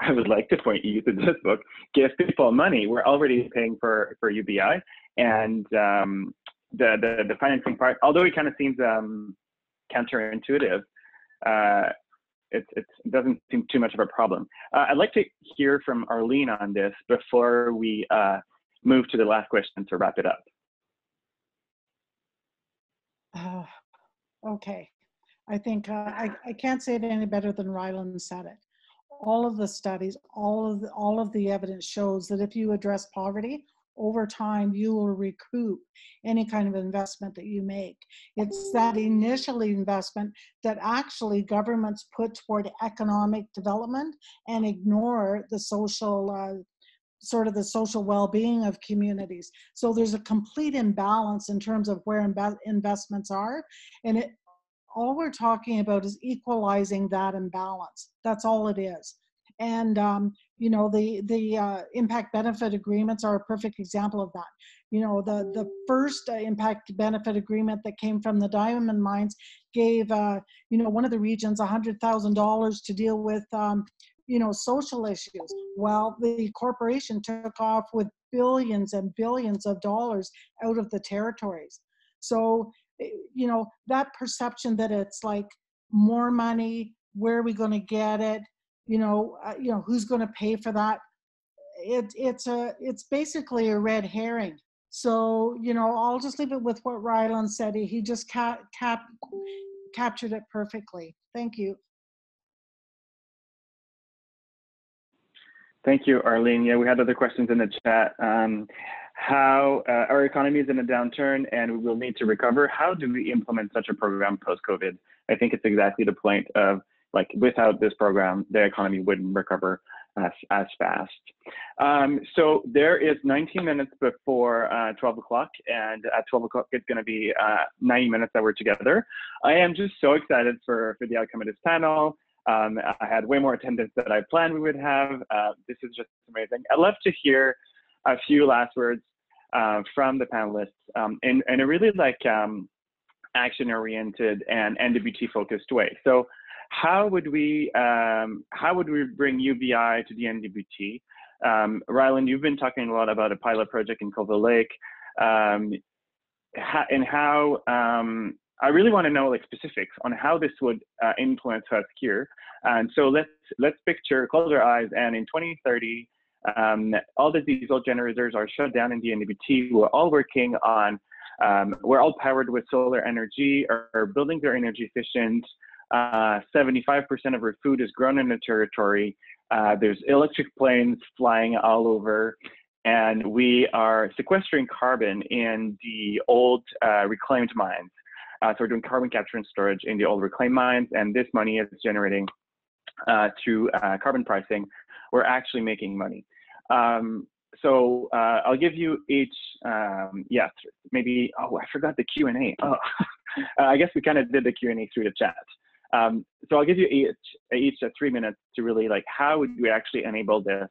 I would like to point you to this book, Give People Money. We're already paying for UBI. And the financing part, although it kind of seems counterintuitive, it doesn't seem too much of a problem. I'd like to hear from Arlene on this before we move to the last question to wrap it up. Okay. I think I can't say it any better than Rylan said it. All of the studies, all of the evidence shows that if you address poverty, over time, you will recoup any kind of investment that you make. It's that initial investment that actually governments put toward economic development and ignore the social, sort of the social well-being of communities. So there's a complete imbalance in terms of where investments are. And all we're talking about is equalizing that imbalance. That's all it is. And you know, the impact benefit agreements are a perfect example of that. You know, the first impact benefit agreement that came from the diamond mines gave you know, one of the regions $100,000 to deal with you know, social issues. Well, the corporation took off with billions and billions of dollars out of the territories. So, you know, that perception that it's like more money, where are we going to get it? You know, who's going to pay for that? It's basically a red herring. So, you know, I'll just leave it with what Rylan said. He just captured it perfectly. Thank you. Thank you, Arlene. Yeah, we had other questions in the chat. How our economy is in a downturn and we will need to recover. How do we implement such a program post-COVID? I think it's exactly the point of, like, without this program, the economy wouldn't recover as fast. So there is 19 minutes before 12 o'clock, and at 12 o'clock, it's going to be 90 minutes that we're together. I am just so excited for the outcome of this panel. I had way more attendance than I planned we would have. This is just amazing. I'd love to hear a few last words from the panelists, in a really like action-oriented and NWT-focused way. So how would we bring UBI to the NWT? Rylan, you've been talking a lot about a pilot project in Colville Lake, and how I really want to know like specifics on how this would influence us here. And so let's close our eyes, and in 2030, all the diesel generators are shut down in the NWT. We're all working on, we're all powered with solar energy. Our buildings are energy efficient. 75% of our food is grown in the territory. There's electric planes flying all over, and we are sequestering carbon in the old reclaimed mines. So we're doing carbon capture and storage in the old reclaimed mines, and this money is generating through carbon pricing. We're actually making money. So I'll give you each, yes, maybe, oh, I forgot the Q&A. Oh, I guess we kind of did the Q&A through the chat. So I'll give you each 3 minutes to really like, how would we actually enable this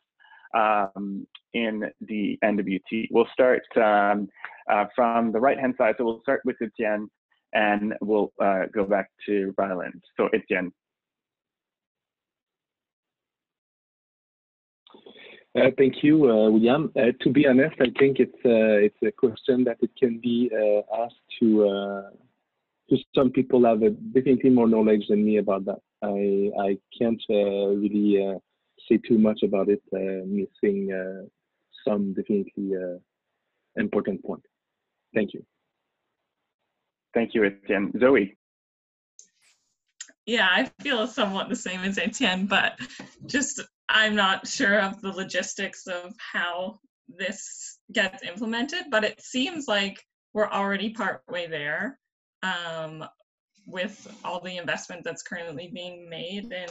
in the NWT? We'll start from the right-hand side. So we'll start with Etienne, and we'll go back to Ryland. So Etienne. Thank you, William. To be honest, I think it's a question that it can be asked to some people have definitely more knowledge than me about that. I can't really say too much about it, missing some definitely important point. Thank you. Thank you, Etienne. Zoe. Yeah, I feel somewhat the same as Etienne, but just I'm not sure of the logistics of how this gets implemented, but it seems like we're already partway there with all the investment that's currently being made in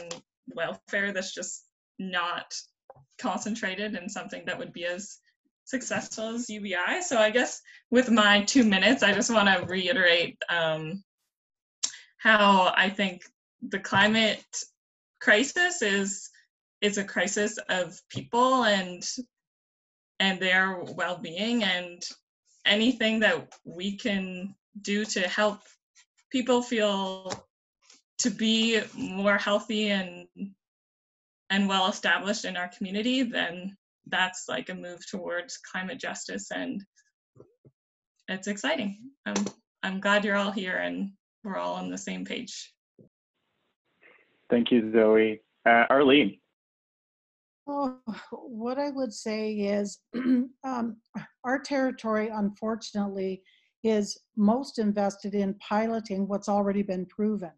welfare that's just not concentrated in something that would be as successful as UBI. So I guess with my 2 minutes, I just want to reiterate how I think the climate crisis is a crisis of people and their well-being, and anything that we can do to help people feel to be more healthy and well established in our community, then that's like a move towards climate justice, and it's exciting. I'm glad you're all here and we're all on the same page. Thank you, Zoe. Arlene. Oh, what I would say is our territory, unfortunately, is most invested in piloting what's already been proven.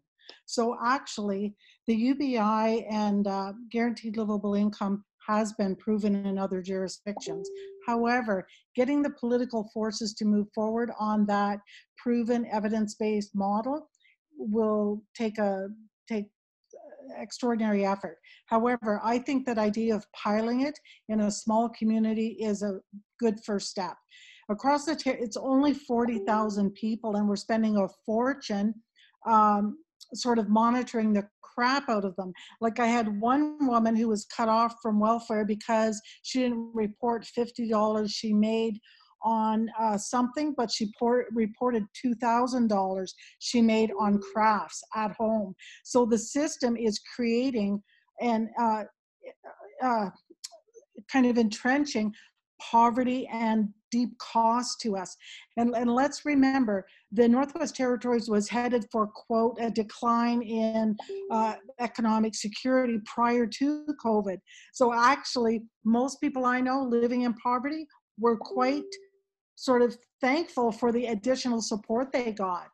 So actually, the UBI and guaranteed livable income has been proven in other jurisdictions. However, getting the political forces to move forward on that proven evidence-based model will take extraordinary effort. However, I think that idea of piloting it in a small community is a good first step. Across it's only 40,000 people, and we're spending a fortune sort of monitoring the crap out of them. Like I had one woman who was cut off from welfare because she didn't report $50 she made on something, but she reported $2,000 she made on crafts at home. So the system is creating and kind of entrenching poverty and deep cost to us. And let's remember, the Northwest Territories was headed for, quote, a decline in economic security prior to COVID. So actually, most people I know living in poverty were quite sort of thankful for the additional support they got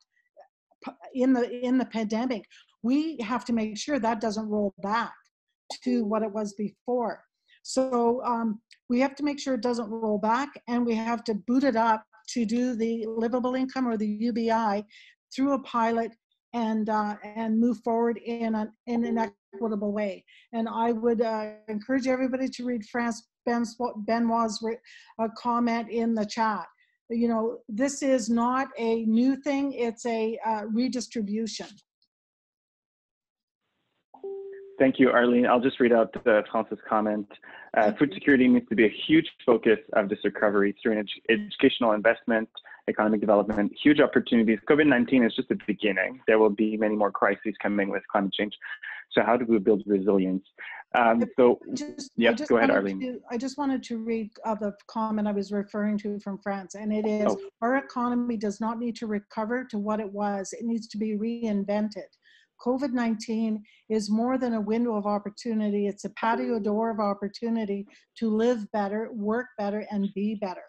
in the pandemic. We have to make sure that doesn't roll back to what it was before. So we have to make sure it doesn't roll back, and we have to boot it up to do the livable income or the UBI through a pilot and move forward in an equitable way. And I would encourage everybody to read France Benoit's comment in the chat. You know, this is not a new thing, it's a redistribution. Thank you, Arlene. I'll just read out France's comment. Food security needs to be a huge focus of this recovery through an educational investment, economic development, huge opportunities. COVID-19 is just the beginning. There will be many more crises coming with climate change. So how do we build resilience? Go ahead, Arlene. I just wanted to read the comment I was referring to from France, and it is, our economy does not need to recover to what it was. It needs to be reinvented. COVID-19 is more than a window of opportunity. It's a patio door of opportunity to live better, work better, and be better.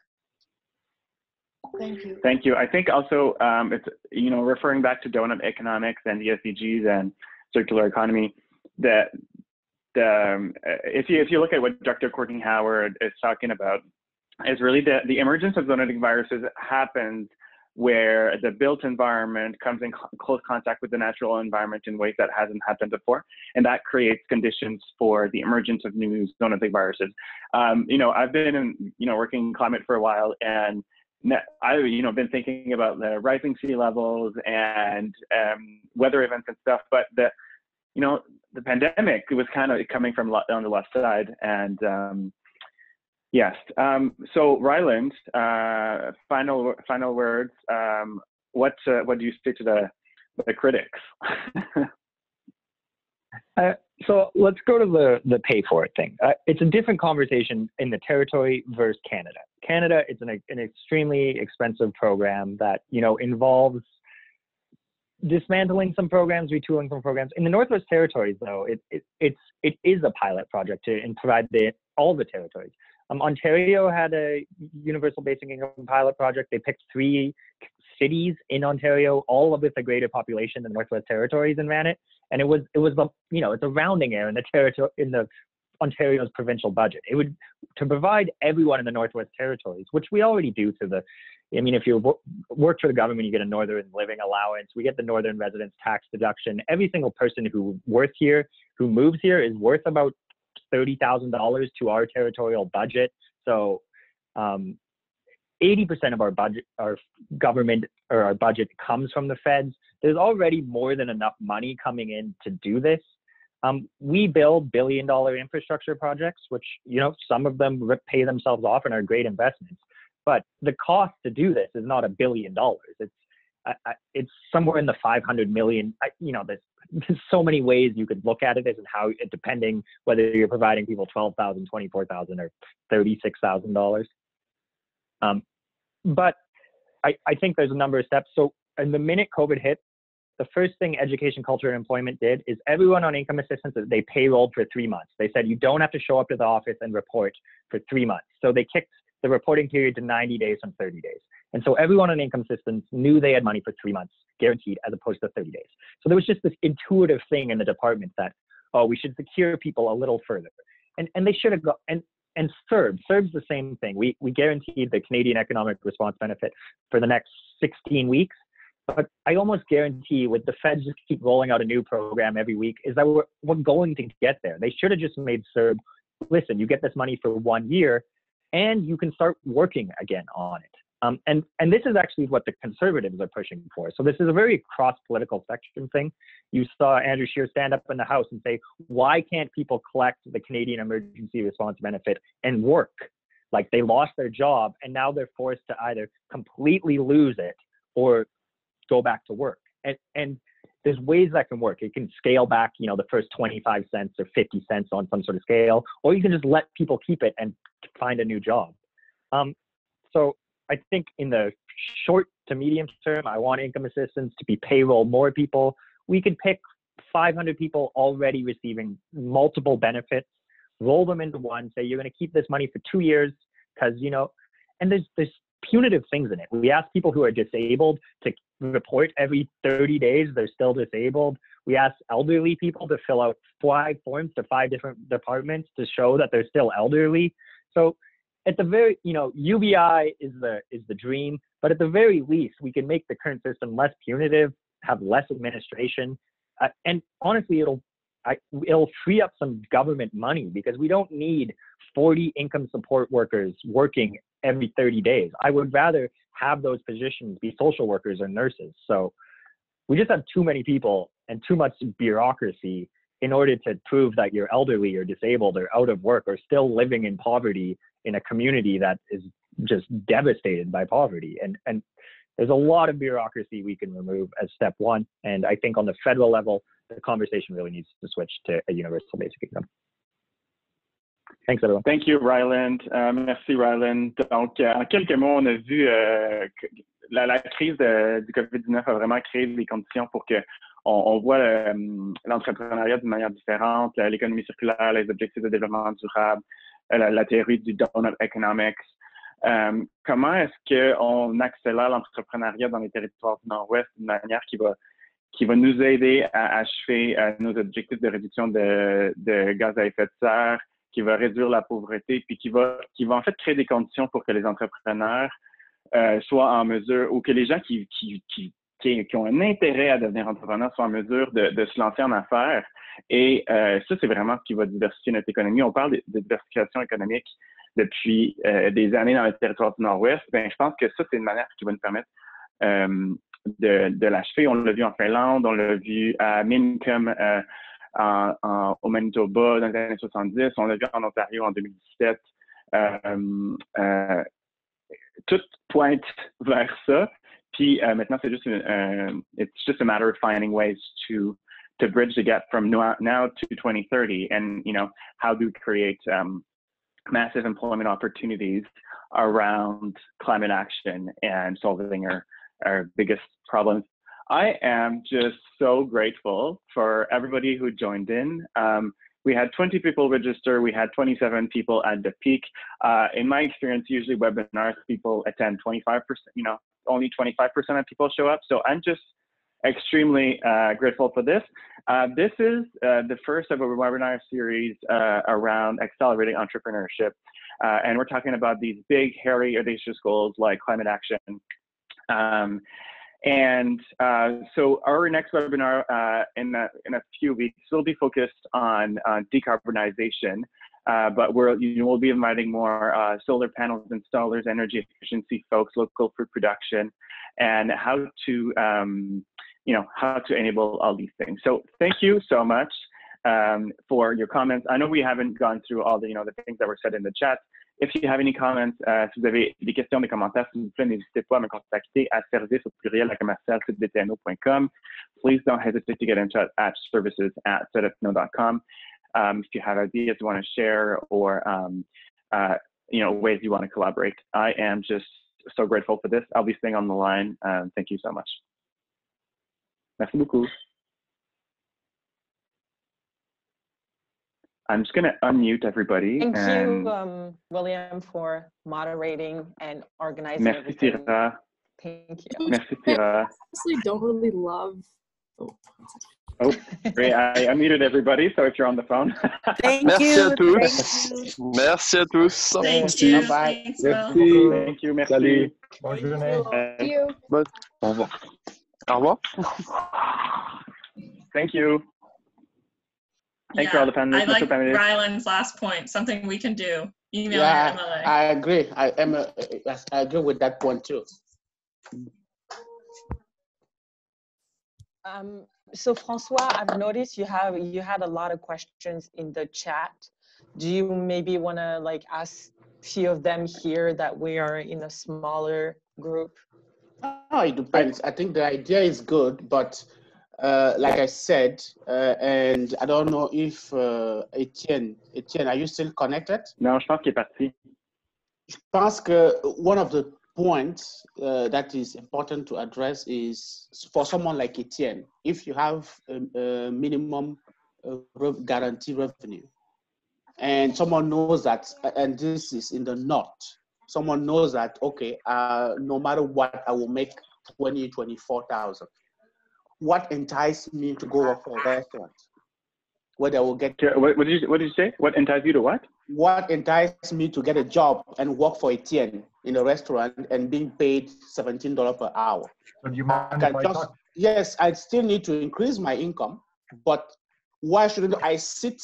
Thank you. Thank you. I think also it's, you know, referring back to donut economics and the SDGs and circular economy, that if you look at what Dr. Courtney Howard is talking about, is really the emergence of zoonotic viruses happens where the built environment comes in close contact with the natural environment in ways that hasn't happened before. And that creates conditions for the emergence of new zoonotic viruses. You know, I've been working in climate for a while, and I've been thinking about the rising sea levels and weather events and stuff, but the pandemic was kind of coming from on the left side. And yes. So Ryland, final words. What do you say to the critics? So let's go to the pay for it thing. It's a different conversation in the territory versus Canada. Canada, it's an extremely expensive program that, you know, involves dismantling some programs, retooling some programs. In the Northwest Territories, though, it is a pilot project to provide all the territories. Ontario had a universal basic income pilot project. They picked 3 cities in Ontario, all of with a greater population than Northwest Territories, and ran it. And it was the, you know, it's a rounding error in the Ontario's provincial budget. It would, to provide everyone in the Northwest Territories, which we already do I mean, if you work for the government, you get a Northern Living Allowance. We get the Northern Residence Tax deduction. Every single person who moves here is worth about $30,000 to our territorial budget. So 80% of our budget, our government, or our budget comes from the feds. There's already more than enough money coming in to do this. We build billion-dollar infrastructure projects, which, you know, some of them pay themselves off and are great investments. But the cost to do this is not $1 billion. It's somewhere in the 500 million. You know, there's so many ways you could look at it, and how, depending whether you're providing people $12,000, $24,000, or $36,000. But I think there's a number of steps. So, in the minute COVID hit, the first thing Education, Culture, and Employment did is everyone on income assistance, they payrolled for 3 months. They said you don't have to show up to the office and report for 3 months. So they kicked the reporting period to 90 days from 30 days. And so everyone on income assistance knew they had money for 3 months guaranteed, as opposed to 30 days. So there was just this intuitive thing in the department that, oh, we should secure people a little further. And they should have got, and CERB's the same thing. We guaranteed the Canadian Economic Response Benefit for the next 16 weeks. But I almost guarantee, with the feds just keep rolling out a new program every week, is that we're going to get there. They should have just made CERB, listen, you get this money for 1 year, and you can start working again on it. And this is actually what the Conservatives are pushing for. So this is a very cross-political spectrum thing. You saw Andrew Scheer stand up in the House and say, why can't people collect the Canadian Emergency Response Benefit and work? Like, they lost their job, and now they're forced to either completely lose it or go back to work. And there's ways that can work. It can scale back, you know, the first 25 cents or 50 cents on some sort of scale, or you can just let people keep it and find a new job. So I think in the short to medium term, I want income assistance to be payroll more people. We could pick 500 people already receiving multiple benefits, roll them into one, say you're going to keep this money for 2 years, because, you know, and there's punitive things in it. We ask people who are disabled to report every 30 days they're still disabled. We ask elderly people to fill out 5 forms to 5 different departments to show that they're still elderly. So at the very, you know, UBI is the dream, but at the very least, we can make the current system less punitive, have less administration, and honestly, it'll free up some government money, because we don't need 40 income support workers working every 30 days. I would rather have those positions be social workers or nurses. So we just have too many people and too much bureaucracy in order to prove that you're elderly or disabled or out of work or still living in poverty in a community that is just devastated by poverty. And there's a lot of bureaucracy we can remove as step one. And I think on the federal level, the conversation really needs to switch to a universal basic income. Thanks, everyone. Thank you, Ryland. Merci, Ryland. Donc, en quelques mots, on a vu que la crise du COVID-19 a vraiment créé des conditions pour que on voit l'entrepreneuriat d'une manière différente, l'économie circulaire, les objectifs de développement durable, la théorie du donut economics. Comment est-ce qu'on accélère l'entrepreneuriat dans les territoires du Nord-Ouest d'une manière qui va nous aider à achever nos objectifs de réduction de gaz à effet de serre, qui va réduire la pauvreté, puis qui va en fait créer des conditions pour que les entrepreneurs soient en mesure, ou que les gens qui ont un intérêt à devenir entrepreneurs soient en mesure de se lancer en affaires. Et ça, c'est vraiment ce qui va diversifier notre économie. On parle de diversification économique depuis des années dans le territoire du Nord-Ouest. Ben, je pense que ça, c'est une manière qui va nous permettre de l'achever. On l'a vu en Finlande, on l'a vu à Mincom au Manitoba dans les années 70, on l'a vu en Ontario en 2017. Tout pointe vers ça. Puis maintenant, c'est juste it's just a matter of finding ways to to bridge the gap from now to 2030, and how do we create massive employment opportunities around climate action and solving our biggest problems. I am just so grateful for everybody who joined in. We had 20 people register. We had 27 people at the peak. In my experience, usually webinars, people attend 25%, only 25% of people show up. So I'm just extremely grateful for this. This is the first of a webinar series around accelerating entrepreneurship. And we're talking about these big, hairy, audacious goals like climate action. So our next webinar in a few weeks will be focused on decarbonization, but we'll be inviting more solar panels installers, energy efficiency folks, local food production, and how to enable all these things. So thank you so much for your comments. I know we haven't gone through all the the things that were said in the chat. If you have any comments, si vous avez des questions, des commentaires, s'il vous plaît, n'hésitez pas à me contacter à service@CDETNO.com. Please don't hesitate to get in touch at services@CDETNO.com. If you have ideas you want to share or ways you want to collaborate. I am just so grateful for this. I'll be staying on the line. Thank you so much. Merci beaucoup. I'm just going to unmute everybody. Thank you, William, for moderating and organizing everything. Merci, Tira. Thank you. Merci, Tira. I honestly don't really love. Oh, great. I unmuted everybody, so if you're on the phone. Merci à tous. Merci à tous. Thank you. Bye. Thanks, Will. Thank you. Merci. Bonne journée. Thank you. Au revoir. Au revoir. Thank you. Thanks for all the panelists. I like Ryland's last point, something we can do. Email MLA. I agree. I agree with that point too. So Francois, I've noticed you had a lot of questions in the chat. Do you maybe want to ask a few of them here that we are in a smaller group? Oh, it depends. I think the idea is good, but like I said, and I don't know if Etienne, are you still connected? Non, je pense qu'il est parti. Je pense que one of the points that is important to address is for someone like Etienne, if you have a minimum guarantee revenue, and someone knows that, and this is in the north, someone knows that, okay, no matter what, I will make 24,000. What enticed me to go work for a restaurant where they will get? What did you say? What enticed you to what? What enticed me to get a job and work for Etienne in a restaurant and being paid $17 per hour? So do you mind if I talk? Yes, I still need to increase my income, but why shouldn't I sit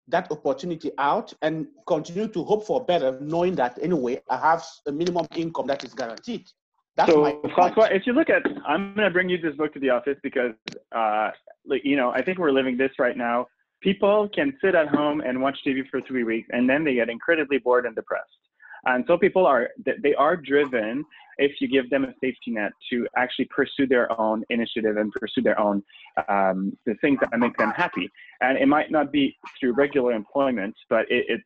that opportunity out and continue to hope for better, knowing that anyway I have a minimum income that is guaranteed? That's so, Francois, if you look at, I'm going to bring you this book to the office because, I think we're living this right now. People can sit at home and watch TV for 3 weeks, and then they get incredibly bored and depressed. And so people are driven, if you give them a safety net, to actually pursue their own initiative and pursue their own, the things that make them happy. And it might not be through regular employment, but it's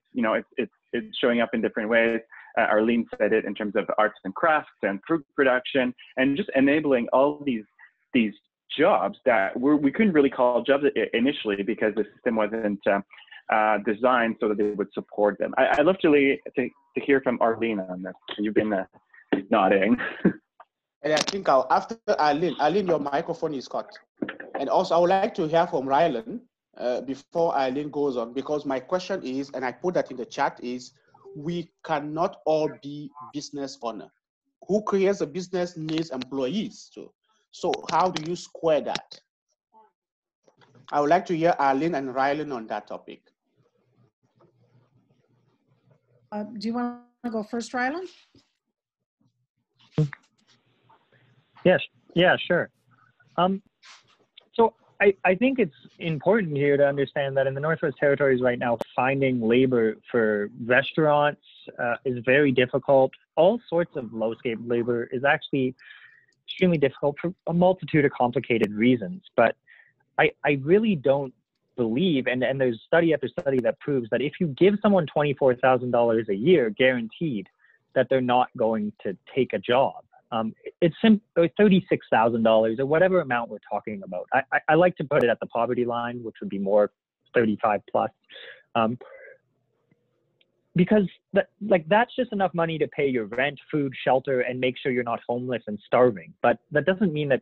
showing up in different ways. Arlene said it in terms of arts and crafts and fruit production, and just enabling all these jobs that we couldn't really call jobs initially because the system wasn't designed so that they would support them. I'd love to hear from Arlene on this. You've been nodding. And I think after Arlene, your microphone is cut. And also I would like to hear from Ryland before Arlene goes on, because my question is, and I put that in the chat, is we cannot all be business owner. Who creates a business needs employees too. So how do you square that? I would like to hear Arlene and Ryland on that topic. Do you want to go first, Ryland? Yes, yeah, sure. So I think it's important here to understand that in the Northwest Territories right now, finding labor for restaurants is very difficult. All sorts of low-skilled labor is actually extremely difficult for a multitude of complicated reasons. But I really don't believe, and there's study after study that proves that if you give someone $24,000 a year guaranteed, that they're not going to take a job. It's $36,000 or whatever amount we're talking about. I like to put it at the poverty line, which would be more 35 plus. Because that's just enough money to pay your rent, food, shelter, and make sure you're not homeless and starving. But that doesn't mean that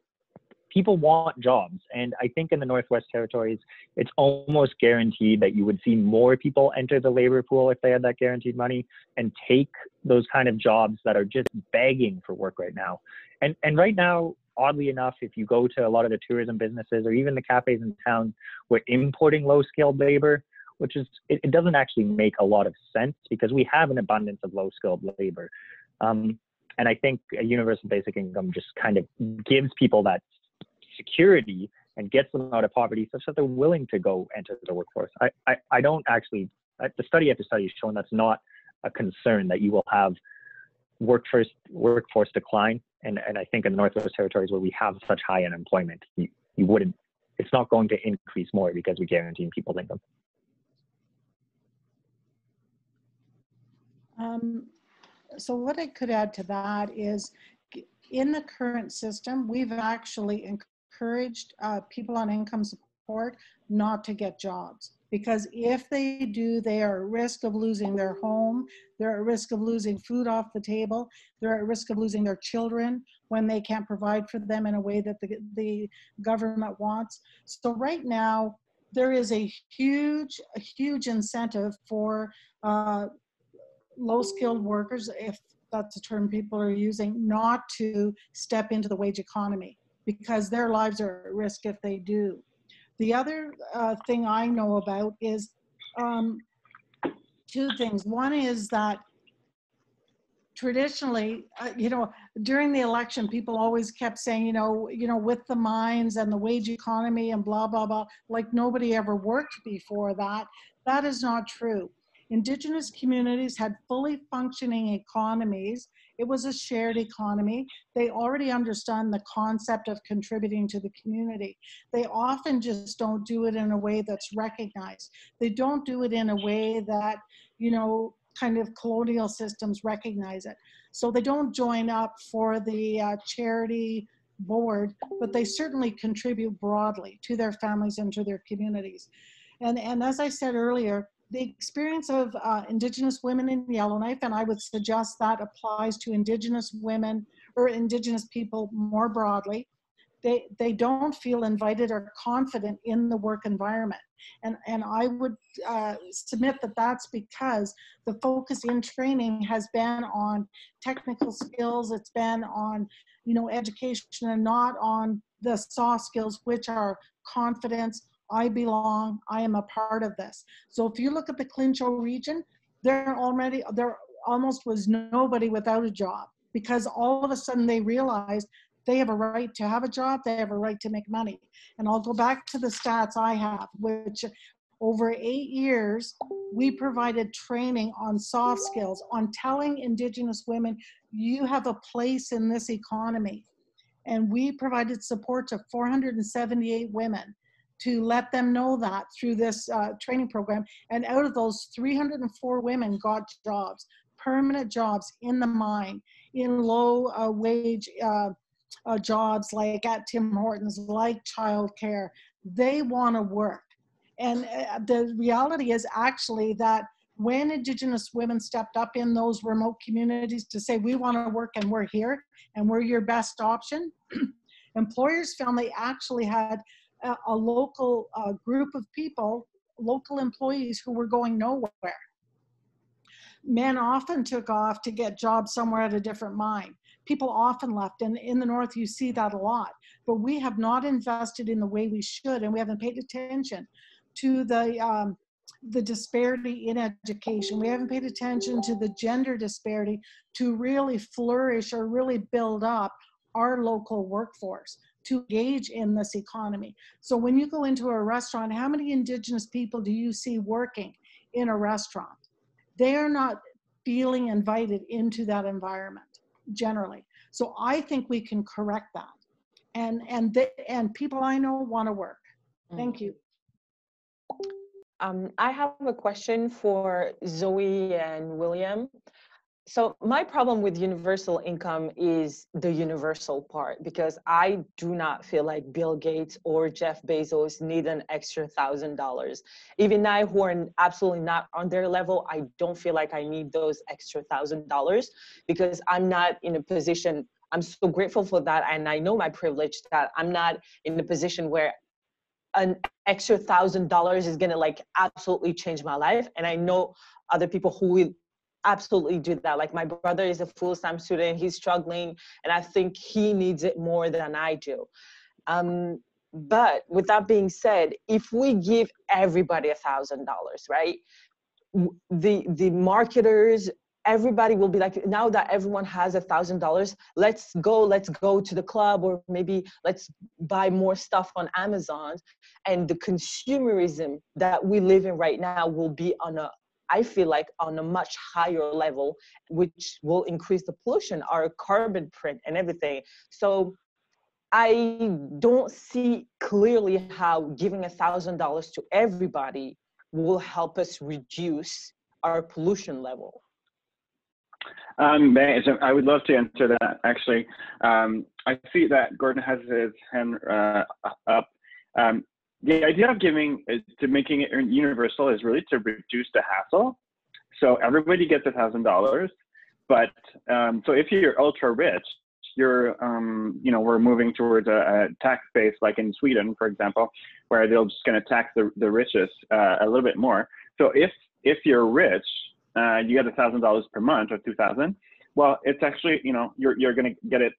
people want jobs. And I think in the Northwest Territories, it's almost guaranteed that you would see more people enter the labor pool if they had that guaranteed money and take those kind of jobs that are just begging for work right now. And right now, oddly enough, if you go to a lot of the tourism businesses or even the cafes in town, we're importing low-skilled labor, which is, it doesn't actually make a lot of sense because we have an abundance of low-skilled labor. And I think a universal basic income just kind of gives people that security and gets them out of poverty such that they're willing to go enter the workforce. I don't actually, the study after study has shown that's not a concern, that you will have workforce decline. And I think in the Northwest Territories where we have such high unemployment, you wouldn't, it's not going to increase more because we guarantee people income. So what I could add to that is, in the current system, we've actually encouraged people on income support not to get jobs, because if they do, they are at risk of losing their home, they're at risk of losing food off the table, they're at risk of losing their children when they can't provide for them in a way that the government wants. So right now, there is a huge incentive for low-skilled workers, if that's the term people are using, not to step into the wage economy because their lives are at risk if they do. The other thing I know about is two things. One is that traditionally, during the election, people always kept saying, with the mines and the wage economy and blah, blah, blah, like nobody ever worked before that. That is not true. Indigenous communities had fully functioning economies. It was a shared economy. They already understand the concept of contributing to the community. They often just don't do it in a way that's recognized. They don't do it in a way that, kind of colonial systems recognize it. So they don't join up for the charity board, but they certainly contribute broadly to their families and to their communities. And as I said earlier, the experience of Indigenous women in Yellowknife, and I would suggest that applies to Indigenous women or Indigenous people more broadly, they don't feel invited or confident in the work environment. And I would submit that that's because the focus in training has been on technical skills, it's been on education, and not on the soft skills, which are confidence, I belong, I am a part of this. So if you look at the Clincho region, there almost was nobody without a job, because all of a sudden they realized they have a right to have a job, they have a right to make money. And I'll go back to the stats I have, which over 8 years, we provided training on soft skills, on telling Indigenous women, you have a place in this economy. And we provided support to 478 women to let them know that through this training program. And out of those, 304 women got jobs, permanent jobs in the mine, in low wage jobs like at Tim Hortons, like childcare. They want to work. And the reality is actually that when Indigenous women stepped up in those remote communities to say, we want to work and we're here and we're your best option, employers found they actually had a local group of people, local employees who were going nowhere. Men often took off to get jobs somewhere at a different mine. People often left, and in the North you see that a lot. But we have not invested in the way we should, and we haven't paid attention to the disparity in education. We haven't paid attention to the gender disparity to really flourish or really build up our local workforce to engage in this economy. So when you go into a restaurant, how many Indigenous people do you see working in a restaurant? They are not feeling invited into that environment generally. So I think we can correct that. And people I know want to work. Thank you. I have a question for Zoe and William. So my problem with universal income is the universal part, because I do not feel like Bill Gates or Jeff Bezos need an extra $1,000. Even I, who are absolutely not on their level, I don't feel like I need those extra $1,000, because I'm not in a position. I'm so grateful for that, and I know my privilege that I'm not in a position where an extra $1,000 is gonna like absolutely change my life. And I know other people who will absolutely do that. Like my brother is a full-time student, he's struggling, and I think he needs it more than I do. But with that being said, if we give everybody $1,000, right? The marketers, everybody will be like, now that everyone has $1,000, let's go to the club, or maybe let's buy more stuff on Amazon. And the consumerism that we live in right now will be I feel like on a much higher level, which will increase the pollution, our carbon print and everything. So I don't see clearly how giving $1,000 to everybody will help us reduce our pollution level. I would love to answer that, actually. I see that Gordon has his hand up. The idea of making it universal is really to reduce the hassle. So everybody gets $1,000, but so if you're ultra rich, we're moving towards a tax base like in Sweden, for example, where they're just going to tax the richest a little bit more. So if you're rich, you get $1,000 per month or $2,000. Well, it's actually, you're going to get it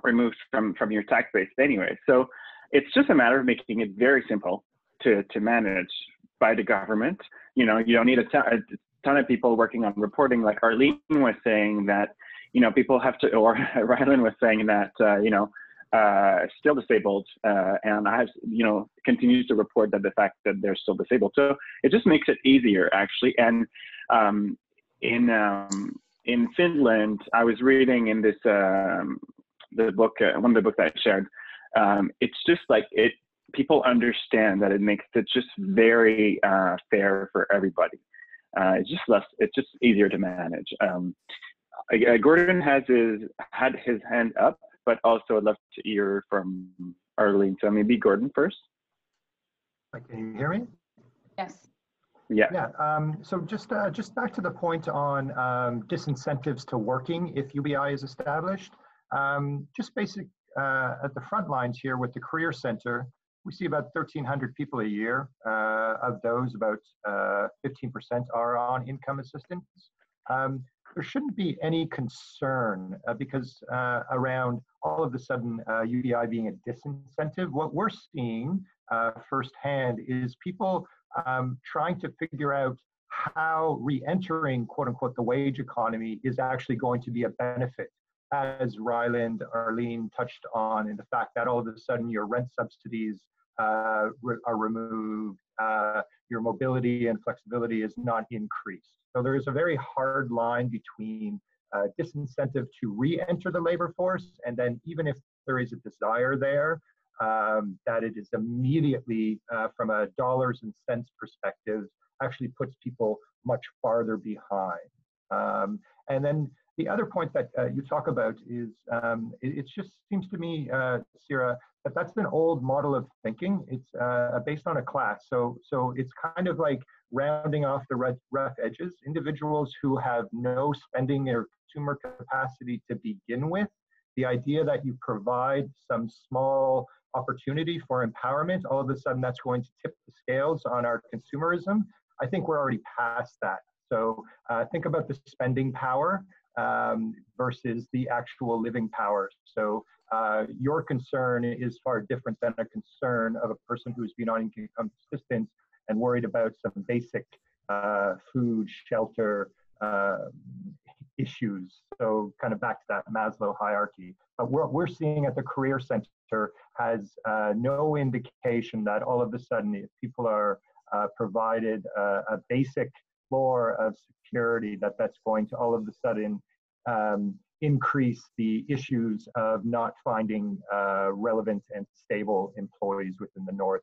removed from your tax base anyway. So it's just a matter of making it very simple to manage by the government. You don't need a ton of people working on reporting, like Arlene was saying that, people have to, or Rylan was saying that, still disabled, and I have, continues to report that the fact that they're still disabled. So it just makes it easier, actually. And in Finland, I was reading in this the book, one of the books that I shared. It's just like people understand that it makes it just very fair for everybody. It's just easier to manage. Gordon had his hand up, but also I'd love to hear from Arlene. So maybe Gordon first. Can you hear me? Yes. Yeah. Yeah. So just back to the point on disincentives to working if UBI is established. Just basic at the front lines here with the Career Center, we see about 1,300 people a year. Of those, about 15% are on income assistance. There shouldn't be any concern because around all of a sudden UBI being a disincentive. What we're seeing firsthand is people trying to figure out how re-entering, quote unquote, the wage economy is actually going to be a benefit, as Ryland, Arlene touched on, in the fact that all of a sudden your rent subsidies are removed, your mobility and flexibility is not increased. So there is a very hard line between disincentive to re-enter the labor force, and then even if there is a desire there, that it is immediately, from a dollars and cents perspective, actually puts people much farther behind. And then the other point that you talk about is, it just seems to me, Sierra, that that's an old model of thinking. It's based on a class. So it's kind of like rounding off the rough edges. Individuals who have no spending or consumer capacity to begin with, the idea that you provide some small opportunity for empowerment, all of a sudden that's going to tip the scales on our consumerism. I think we're already past that. So think about the spending power versus the actual living power. So your concern is far different than a concern of a person who's been on income assistance and worried about some basic food, shelter issues. So kind of back to that Maslow hierarchy. But what we're seeing at the Career Center has no indication that all of a sudden, if people are provided a basic floor of security, that's going to all of a sudden increase the issues of not finding relevant and stable employees within the North.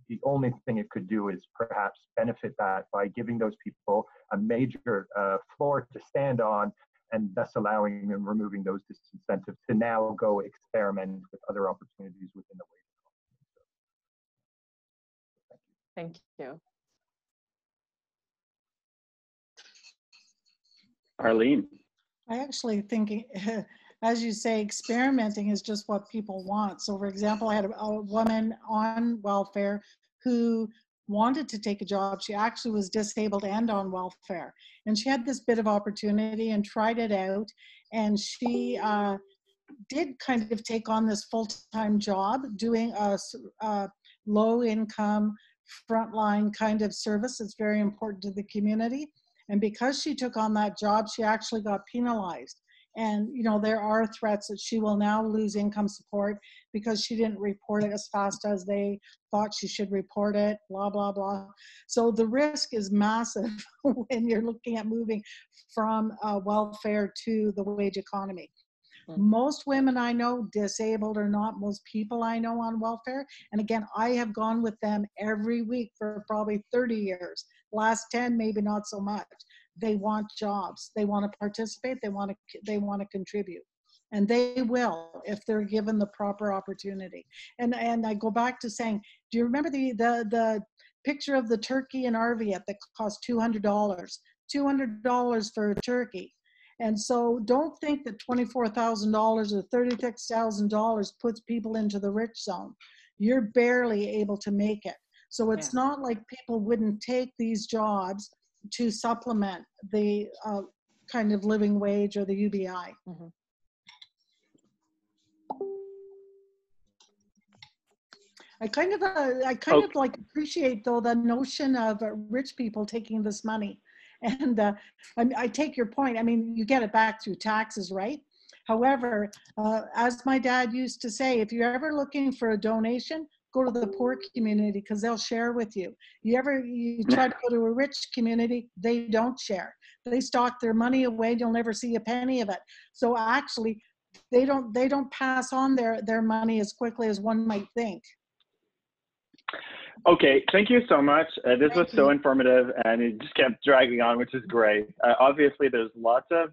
The only thing it could do is perhaps benefit that by giving those people a major floor to stand on, and thus allowing them, removing those disincentives to now go experiment with other opportunities within the wage economy. Thank you. Arlene. I actually think, as you say, experimenting is just what people want. So for example, I had a woman on welfare who wanted to take a job. She actually was disabled and on welfare. And she had this bit of opportunity and tried it out. And she did kind of take on this full-time job doing a low income frontline kind of service. It's very important to the community. And because she took on that job, she actually got penalized. And, you know, there are threats that she will now lose income support because she didn't report it as fast as they thought she should report it, blah, blah, blah. So the risk is massive when you're looking at moving from welfare to the wage economy. Most women I know, disabled or not, most people I know on welfare, and again, I have gone with them every week for probably 30 years. Last 10, maybe not so much. They want jobs. They want to participate. They want to contribute, and they will if they're given the proper opportunity. And I go back to saying, do you remember the picture of the turkey in Arviat that cost $200? $200 for a turkey. And so don't think that $24,000 or $36,000 puts people into the rich zone. You're barely able to make it. So it's not like people wouldn't take these jobs to supplement the kind of living wage or the UBI. Mm-hmm. I kind of like appreciate though the notion of rich people taking this money. And I take your point. I mean, you get it back through taxes, right? However, as my dad used to say, if you're ever looking for a donation, go to the poor community because they'll share with you. You try to go to a rich community, they don't share. They stock their money away. You'll never see a penny of it. So actually, they don't pass on their money as quickly as one might think. Okay, thank you so much. This was so informative, and it just kept dragging on, which is great. Obviously, there's lots of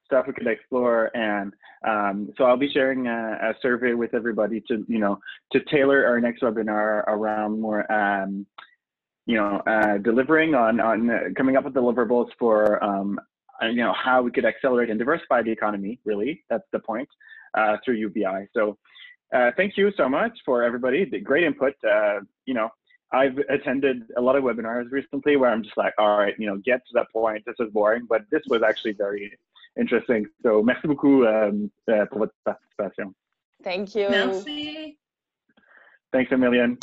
stuff we could explore, and so I'll be sharing a survey with everybody to tailor our next webinar around more delivering on coming up with deliverables for how we could accelerate and diversify the economy. Really, that's the point through UBI. So thank you so much for everybody. Great input. I've attended a lot of webinars recently where I'm just like, all right, get to that point. This is boring, but this was actually very interesting. So, merci beaucoup pour votre participation. Thank you. Merci. Thanks a million.